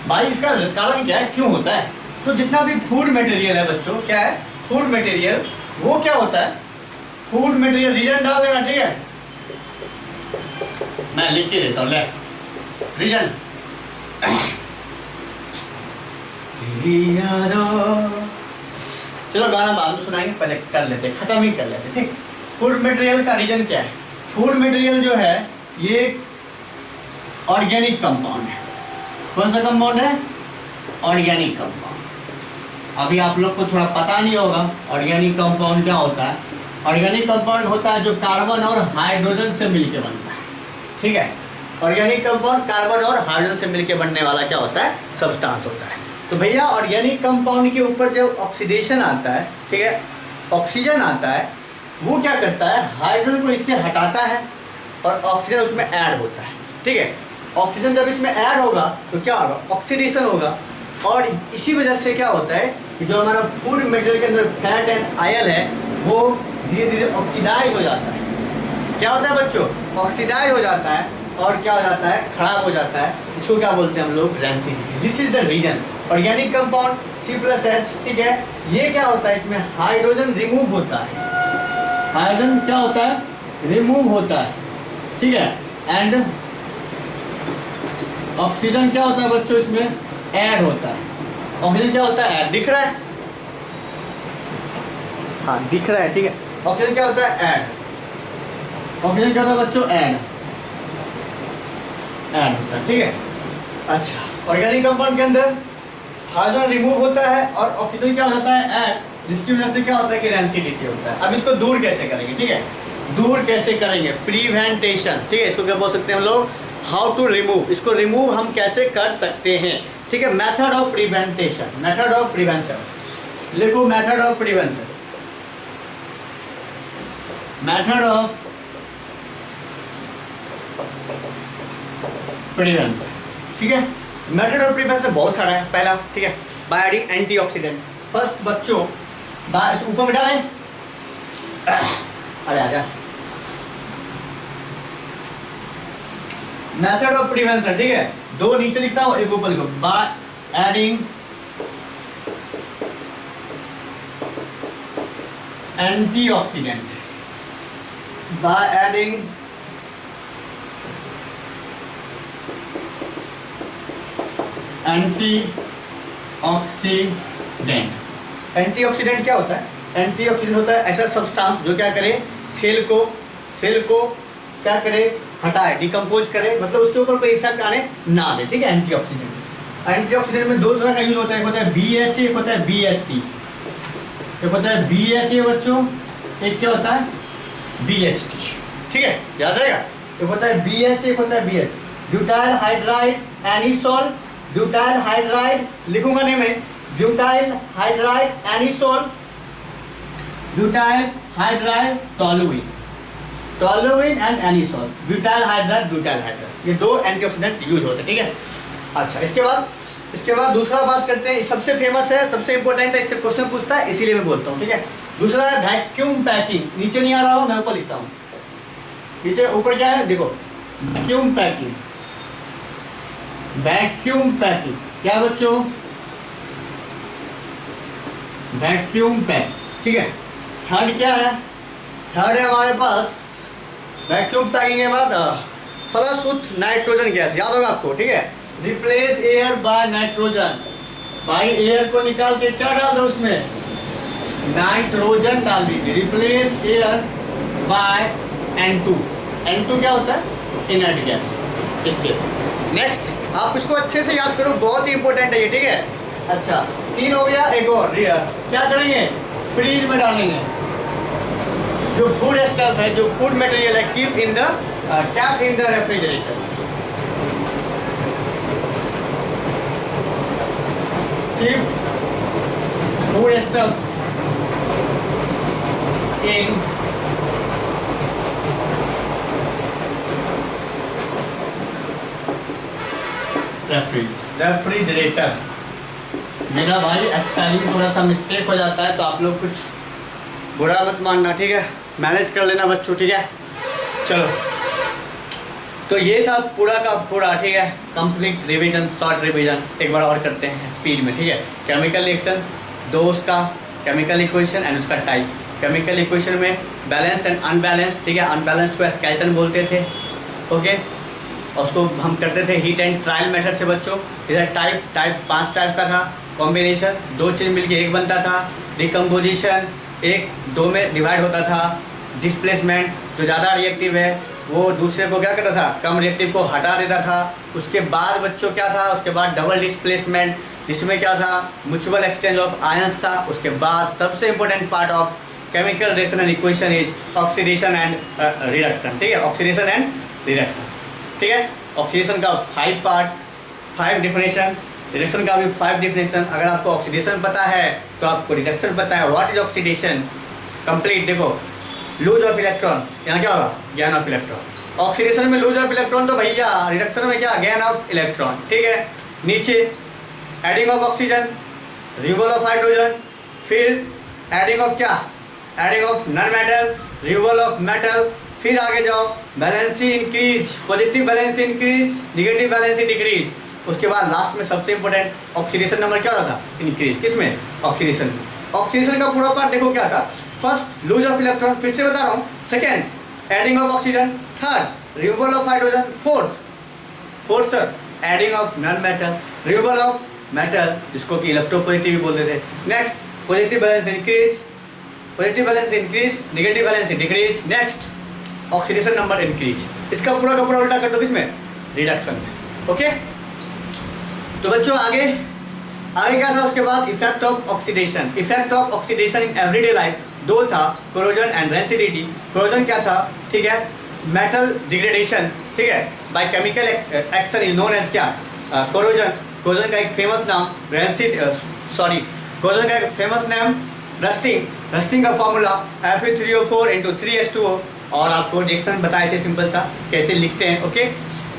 भाई इसका कारण क्या है, क्यों होता है। तो जितना भी फूड मटेरियल है बच्चों, क्या है? फूड मटेरियल, वो क्या होता है? फूड मटेरियल, रीज़न डाल देना, ठीक है, मैं लिख ही देता हूँ, ले रीज़न। चलो गाना बाद में सुनाएंगे, पहले कर लेते, खत्म ही कर लेते, ठीक। फूड मटेरियल का रीजन क्या है? फूड मटेरियल जो है ये ऑर्गेनिक कंपाउंड है। कौन सा कंपाउंड है? Organic compound. अभी आप लोग को थोड़ा पता नहीं होगा ऑर्गेनिक कंपाउंड क्या होता है। ऑर्गेनिक कंपाउंड होता है जो कार्बन और हाइड्रोजन से मिलकर बनता है, ठीक है। ऑर्गेनिक कंपाउंड कार्बन और हाइड्रोजन से मिलकर बनने वाला क्या होता है? सब्सटेंस होता है। तो भैया ऑर्गेनिक कंपाउंड के ऊपर जब ऑक्सीडेशन आता है, ठीक है, ऑक्सीजन आता है, वो क्या करता है? हाइड्रोजन को इससे हटाता है और ऑक्सीजन उसमें ऐड होता है, ठीक है। ऑक्सीजन जब इसमें ऐड होगा तो क्या होगा? ऑक्सीडेशन होगा, और इसी वजह से क्या होता है कि जो हमारा फूड मटेरियल के अंदर फैट एंड ऑयल है वो धीरे धीरे ऑक्सीडाइज हो जाता है। क्या होता है बच्चों? ऑक्सीडाइज हो जाता है, और क्या हो जाता है? खराब हो जाता है। इसको क्या बोलते हैं हम लोग? Rancidity. This is the reason. Organic compound C+H, ठीक है, ये क्या होता है? इसमें हाइड्रोजन रिमूव होता है। हाइड्रोजन क्या होता है? रिमूव होता है, ठीक है, एंड ऑक्सीजन क्या होता है बच्चों? इसमें ऐड होता है। ऑक्सीजन क्या होता है? ऐड। दिख रहा है? हाँ दिख रहा है, ठीक है। ऑक्सीजन क्या होता है? ऐड। ऑक्सीजन क्या होता है बच्चों? ऐड, ऐड होता है, ठीक है। अच्छा, ऑर्गेनिक कंपाउंड के अंदर हाइड्रोजन रिमूव होता है और ऑक्सीजन क्या हो जाता है? ऐड, जिसकी वजह से क्या होता है कि रेंसिडिटी होता है। अब इसको दूर कैसे करेंगे, ठीक है, दूर कैसे करेंगे? प्रिवेंटेशन, ठीक है, इसको क्या बोल सकते हैं हम लोग? How to remove. इसको रिमूव हम कैसे कर सकते हैं, ठीक है। Method of preventation, method of prevention लिखो, method of prevention, method of prevention, ठीक है। मेथड ऑफ प्रिवेंशन बहुत सारा है। पहला, ठीक है, बाय एडिंग एंटीऑक्सीडेंट। फर्स्ट बच्चों ऊपर में डालें, अरे आजा, मेथड ऑफ प्रिवेंशन, ठीक है, दो नीचे लिखता हूं, एक ऊपर लिखो। By adding antioxidant, by adding antioxidant. Antioxidant क्या होता है? एंटीऑक्सीडेंट होता है ऐसा सब्सटेंस जो क्या करे? सेल को क्या करे? हटाए, डिकम्पोज करे, मतलब उसके ऊपर कोई इफेक्ट आने ना दे, ठीक है। एंटीऑक्सीडेंट, एंटीऑक्सीडेंट में दो तरह का यूज होता है, एक होता है BHA, एक होता है BHT। एक होता है BHA बच्चों, एक क्या होता है? BHT, ठीक है, याद रहेगा। एक होता है BH, एक होता है BH, butyl hydride anisole, butyl hydride लिखूंगा नहीं मैं, butyl hydride anisole, butyl hydride toluene, toluene and anisole, butyl hydride, ये दो एंटीऑक्सीडेंट यूज होते हैं, ठीक है। अच्छा, इसके बाद दूसरा बात करते हैं, सबसे फेमस है, सबसे इंपॉर्टेंट है, इससे क्वेश्चन पूछता है इसीलिए मैं बोलता हूँ, ठीक है। दूसरा है वैक्यूम पैकिंग, नीचे नहीं आ रहा हो मैं ऊपर लिखता हूँ, नीचे ऊपर क्या है देखो, वैक्यूम पैकिंग, वैक्यूम पैकिंग क्या बच्चों, वैक्यूम पैक, ठीक है। थर्ड क्या है, थर्ड है हमारे पास वैक्यूम पैकिंग के बाद फ्लश विथ नाइट्रोजन गैस, याद होगा आपको, ठीक है। रिप्लेस एयर बाय नाइट्रोजन, भाई एयर को निकाल के क्या डाल दो उसमें, नाइट्रोजन डाल दीजिए, replace air by N2, N2 क्या होता है, इनर्ट गैस इस केस में। नेक्स्ट आप इसको अच्छे से याद करो, बहुत ही इंपॉर्टेंट है ये, ठीक है। अच्छा, 3 हो गया, एक और क्या करेंगे, फ्रीज में डालेंगे, जो फूड स्टफ है, जो फूड मटेरियल है, keep in the cap in the refrigerator, keep food stuff in refrigerator. मेरा भाई स्पेलिंग थोड़ा सा मिस्टेक हो जाता है तो आप लोग कुछ बुरा मत मानना, ठीक है, मैनेज कर लेना बच्चों, ठीक है। चलो, तो ये था पूरा का पूरा, ठीक है, कंप्लीट रिवीजन, शॉर्ट रिवीजन। एक बार और करते हैं स्पीड में, ठीक है। केमिकल रिएक्शन, दो उसका केमिकल इक्वेशन एंड उसका टाइप। केमिकल इक्वेशन में बैलेंस्ड एंड अनबैलेंस्ड, ठीक है, अनबैलेंस्ड को स्केलेटन बोलते थे, ओके, और उसको हम करते थे हीट एंड ट्रायल मेथड से बच्चों। इधर टाइप 5 टाइप का था, कॉम्बिनेशन, 2 चीज़ मिलके एक बनता था, डिकम्पोजिशन, एक 2 में डिवाइड होता था, डिस्प्लेसमेंट, जो ज़्यादा रिएक्टिव है वो दूसरे को क्या करता था, कम रिएक्टिव को हटा देता था। उसके बाद बच्चों क्या था, उसके बाद डबल डिस्प्लेसमेंट, जिसमें क्या था, म्यूचुअल एक्सचेंज ऑफ आयंस था। उसके बाद सबसे important part of chemical reaction and equation is oxidation and reduction, ठीक है, ऑक्सीडेशन एंड रिडक्शन, ठीक है। ऑक्सीडेशन का 5 पार्ट, 5 डिफिनेशन, रिडक्शन का भी 5 डिफिनेशन। अगर आपको ऑक्सीडेशन पता है तो आपको रिडक्शन पता है। व्हाट इज ऑक्सीडेशन, कंप्लीट देखो, लूज ऑफ इलेक्ट्रॉन, यहाँ क्या होगा, गेन ऑफ इलेक्ट्रॉन। ऑक्सीडेशन में लूज ऑफ इलेक्ट्रॉन तो भैया, रिडक्शन में क्या, गेन ऑफ इलेक्ट्रॉन, ठीक है। नीचे adding of oxygen, removal of hydrogen, फिर एडिंग ऑफ क्या, adding of non metal, removal of metal, फिर आगे जाओ, valency increase, positive valency increase, negative valency decrease. उसके बाद लास्ट में सबसे इंपॉर्टेंट ऑक्सीडेशन नंबर क्या होता, इंक्रीज, किसमें, ऑक्सीडेशन में। ऑक्सीडेशन का पूरा पार्ट देखो क्या था, फर्स्ट लूज ऑफ इलेक्ट्रॉन, फिर से बता रहा हूँ, second adding of oxygen, third removal of hydrogen, fourth sir adding of non metal, removal of metal जिसको कि इलेक्ट्रोपॉजिटिव भी बोलते थे। Next positive balance increase, positive balance increase, negative balance decrease, next oxidation number increase. इसका पूरा का पूरा उल्टा कर दो किसमें, रिडक्शन में, ओके। तो बच्चों आगे क्या था उसके बाद, effect of oxidation. Effect of oxidation in everyday life 2 था, कोरोजन एंड रेंसिडिटी। कोरोजन क्या था, ठीक है, मेटल डिग्रेडेशन, ठीक है, by chemical action is known as क्या, कोरोजन। कोरोजन का एक फेमस नाम कोरोजन का एक फेमस नाम रस्टिंग। रस्टिंग का फॉर्मूला Fe3O4 × 3H2O, और आपको रिएक्शन बताए थे सिंपल सा कैसे लिखते हैं, ओके।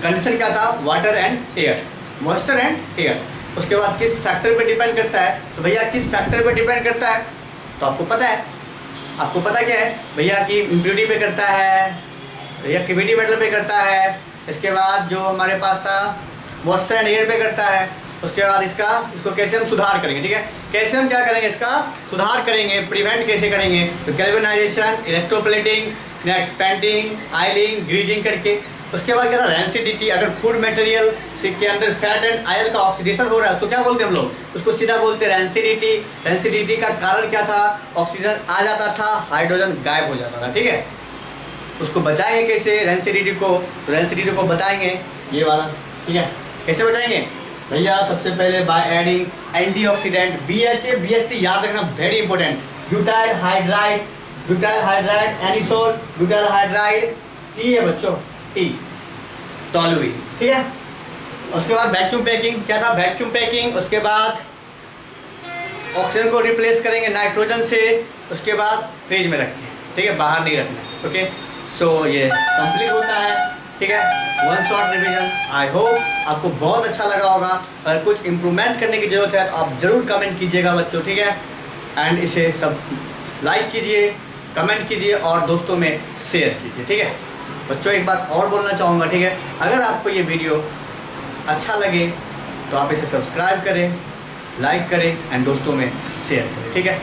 कंडीशन क्या था, water and air, moisture and air. उसके बाद किस फैक्टर पे डिपेंड करता है, तो भैया किस फैक्टर पे डिपेंड करता है, तो आपको पता है, आपको पता क्या है भैया, कि इम्प्योरिटी पे करता है, रिएक्टिविटी मेटल पे करता है। इसके बाद जो हमारे पास था मॉइस्चर एंड एयर पे करता है। उसके बाद इसको कैसे हम सुधार करेंगे, ठीक है, कैसे हम क्या करेंगे, इसका सुधार करेंगे, प्रिवेंट कैसे करेंगे, तो galvanisation, electroplating, next painting, oiling, greasing करके। उसके बाद क्या था, रेंसिडिटी। अगर फूड मटेरियल के अंदर फैट एंड ऑयल का ऑक्सीडेशन हो रहा है तो क्या बोलते हैं हम लोग, उसको सीधा बोलते हैं रेंसिडिटी। रेंसिडिटी का कारण क्या था, ऑक्सीजन आ जाता था, हाइड्रोजन गायब हो जाता था, ठीक है। उसको बचाएंगे कैसे रेंसिडिटी को, रेंसिडिटी को बताएंगे ये वाला, ठीक है, कैसे बचाएंगे भैया, सबसे पहले by adding antioxidant, BHA BHT याद रखना, very important. Butyl hydride anisole, butyl hydride T है बच्चों, ई, टॉलुई, ठीक है। उसके बाद वैक्यूम पैकिंग, क्या था वैक्यूम पैकिंग, उसके बाद ऑक्सीजन को रिप्लेस करेंगे नाइट्रोजन से, उसके बाद फ्रिज में रखें, ठीक है, बाहर नहीं रखना। ओके, सो ये कंप्लीट होता है, ठीक है, one shot revision. I hope आपको बहुत अच्छा लगा होगा। अगर कुछ इम्प्रूवमेंट करने की ज़रूरत है तो आप ज़रूर कमेंट कीजिएगा बच्चों, ठीक है। एंड इसे सब लाइक कीजिए, कमेंट कीजिए और दोस्तों में शेयर कीजिए, ठीक है। बच्चों एक बात और बोलना चाहूँगा, ठीक है, अगर आपको ये वीडियो अच्छा लगे तो आप इसे सब्सक्राइब करें, लाइक करें एंड दोस्तों में शेयर करें, ठीक है।